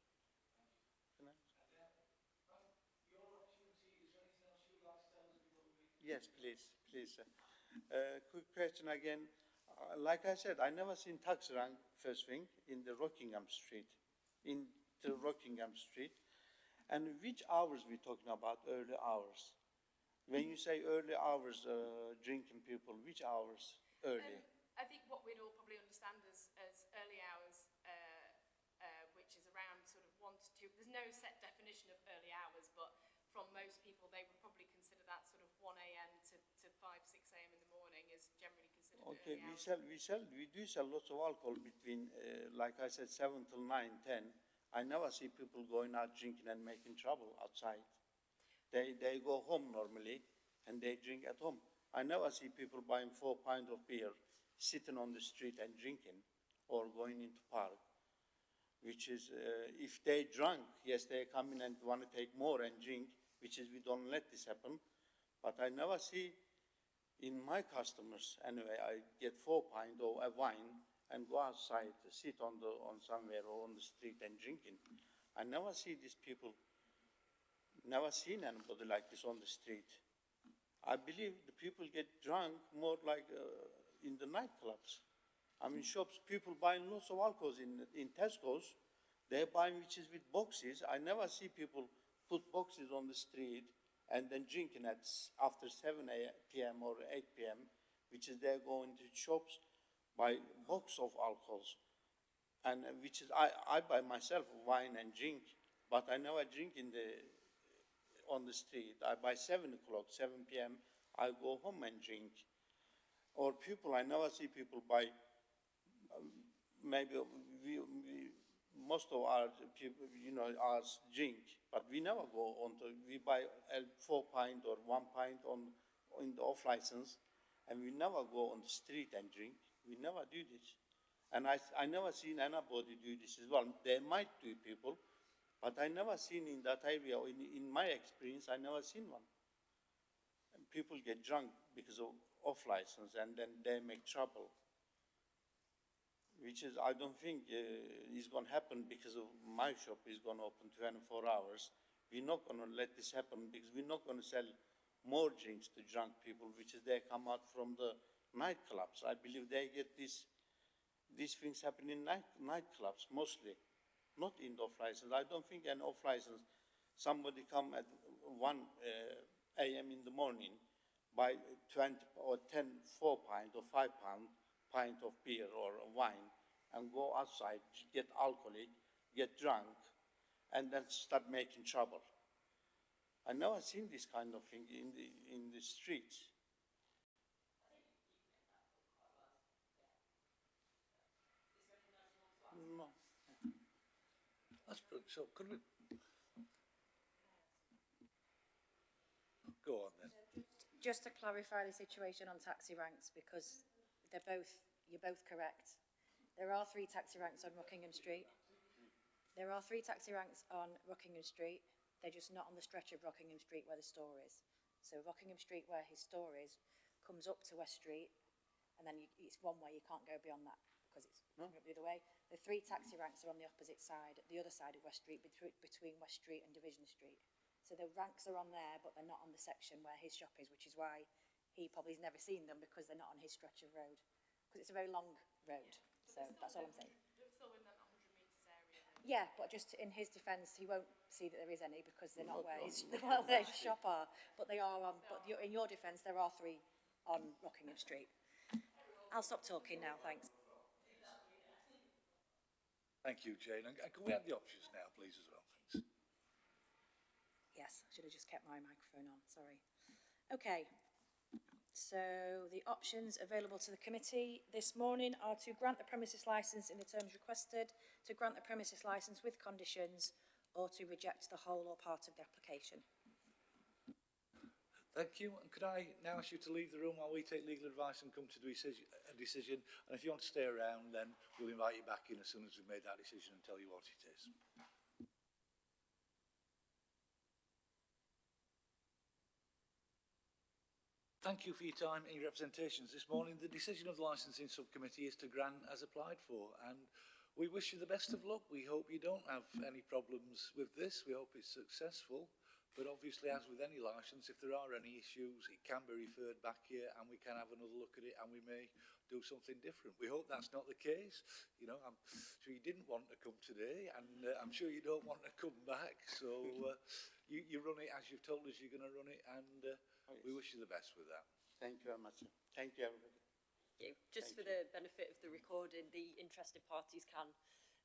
Yes, please. Quick question again. Like I said, I never seen taxi rank first thing in the Rockingham Street. And which hours we talking about? Early hours. When you say early hours, drinking people, which hours early? I think what we'd all probably understand as early hours, which is around sort of 1 to 2. There's no set definition of early hours, but from most people, they would probably consider that sort of 1 a.m. to 5, 6 a.m. in the morning is generally considered Okay, early hours. we do sell lots of alcohol between, like I said, 7 till 9, 10. I never see people going out drinking and making trouble outside. They go home normally, and they drink at home. I never see people buying 4 pints of beer, sitting on the street and drinking, or going into park. Which is, if they drunk, yes, they come in and want to take more and drink, which is, we don't let this happen. But I never see, in my customers, anyway, I get 4 pints or a wine and go outside, sit on somewhere or on the street and drinking. I never see these people, never seen anybody like this on the street. I believe the people get drunk more like in the nightclubs. I mean, shops, people buying lots of alcohols in Tesco's. They're buying which is with boxes. I never see people put boxes on the street and then drinking after 7 p.m. or 8 p.m., which is they're going to shops, buy box of alcohols. And which is, I buy myself wine and drink, but I never drink on the street. By 7 o'clock, 7 p.m., I go home and drink. Or people, I never see people buy, maybe most of our people, ours drink, but we never go on to, we buy a 4 pint or 1 pint in the off license, and we never go on the street and drink. We never do this. And I never seen anybody do this as well. There might be people, but I never seen in that area, in my experience, I never seen one. And people get drunk because of off license, and then they make trouble. Which is, I don't think is going to happen because of my shop is going to open 24 hours. We're not going to let this happen because we're not going to sell more drinks to drunk people, which is they come out from the nightclubs. I believe they get these things happen in nightclubs mostly, not in the off license. I don't think an off license, somebody come at 1 a.m. in the morning, buy 20 or 10, 4 pint or 5 pint of beer or wine, and go outside, get alcoholic, get drunk, and then start making trouble. I never seen this kind of thing in the streets. No. That's brilliant. So could we go on then? Just to clarify the situation on taxi ranks, because you're both correct. There are 3 taxi ranks on Rockingham Street. There are 3 taxi ranks on Rockingham Street. They're just not on the stretch of Rockingham Street where the store is. So Rockingham Street, where his store is, comes up to West Street, and then it's one way. You can't go beyond that because it's coming up the other way. The 3 taxi ranks are on the opposite side, the other side of West Street, between West Street and Division Street. So the ranks are on there, but they're not on the section where his shop is, which is why he probably has never seen them, because they're not on his stretch of road. Because it's a very long road. So that's all I'm saying. Still in that 100 metres area. Yeah, but just in his defence, he won't see that there is any because they're not where his shop are. But they are on. But in your defence, there are 3 on Rockingham Street. I'll stop talking now. Thanks. Thank you, Jane. And can we have the options now, please, as well, thanks? Yes, I should have just kept my microphone on. Sorry. Okay. So the options available to the committee this morning are to grant the premises licence in the terms requested, to grant the premises licence with conditions, or to reject the whole or part of the application. Thank you. And could I now ask you to leave the room while we take legal advice and come to a decision? And if you want to stay around, then we'll invite you back in as soon as we've made that decision and tell you what it is. Thank you for your time and your representations this morning. The decision of the licensing subcommittee is to grant as applied for, and we wish you the best of luck. We hope you don't have any problems with this. We hope it's successful. But obviously, as with any licence, if there are any issues, it can be referred back here and we can have another look at it and we may do something different. We hope that's not the case. You know, I'm sure you didn't want to come today, and I'm sure you don't want to come back. So you run it as you've told us you're going to run it, and we wish you the best with that. Thank you very much. Thank you, everybody. Just for the benefit of the recording, the interested parties can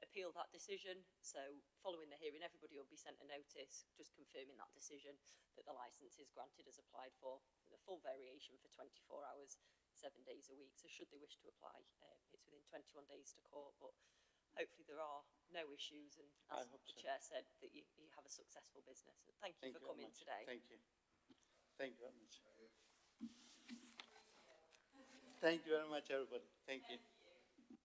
appeal that decision. So following the hearing, everybody will be sent a notice just confirming that decision, that the licence is granted as applied for the full variation for 24 hours, 7 days a week. So should they wish to apply, it's within 21 days to court, but hopefully there are no issues, and as the chair said, that you have a successful business. Thank you for coming today. Thank you. Thank you very much. Thank you very much, everybody. Thank you.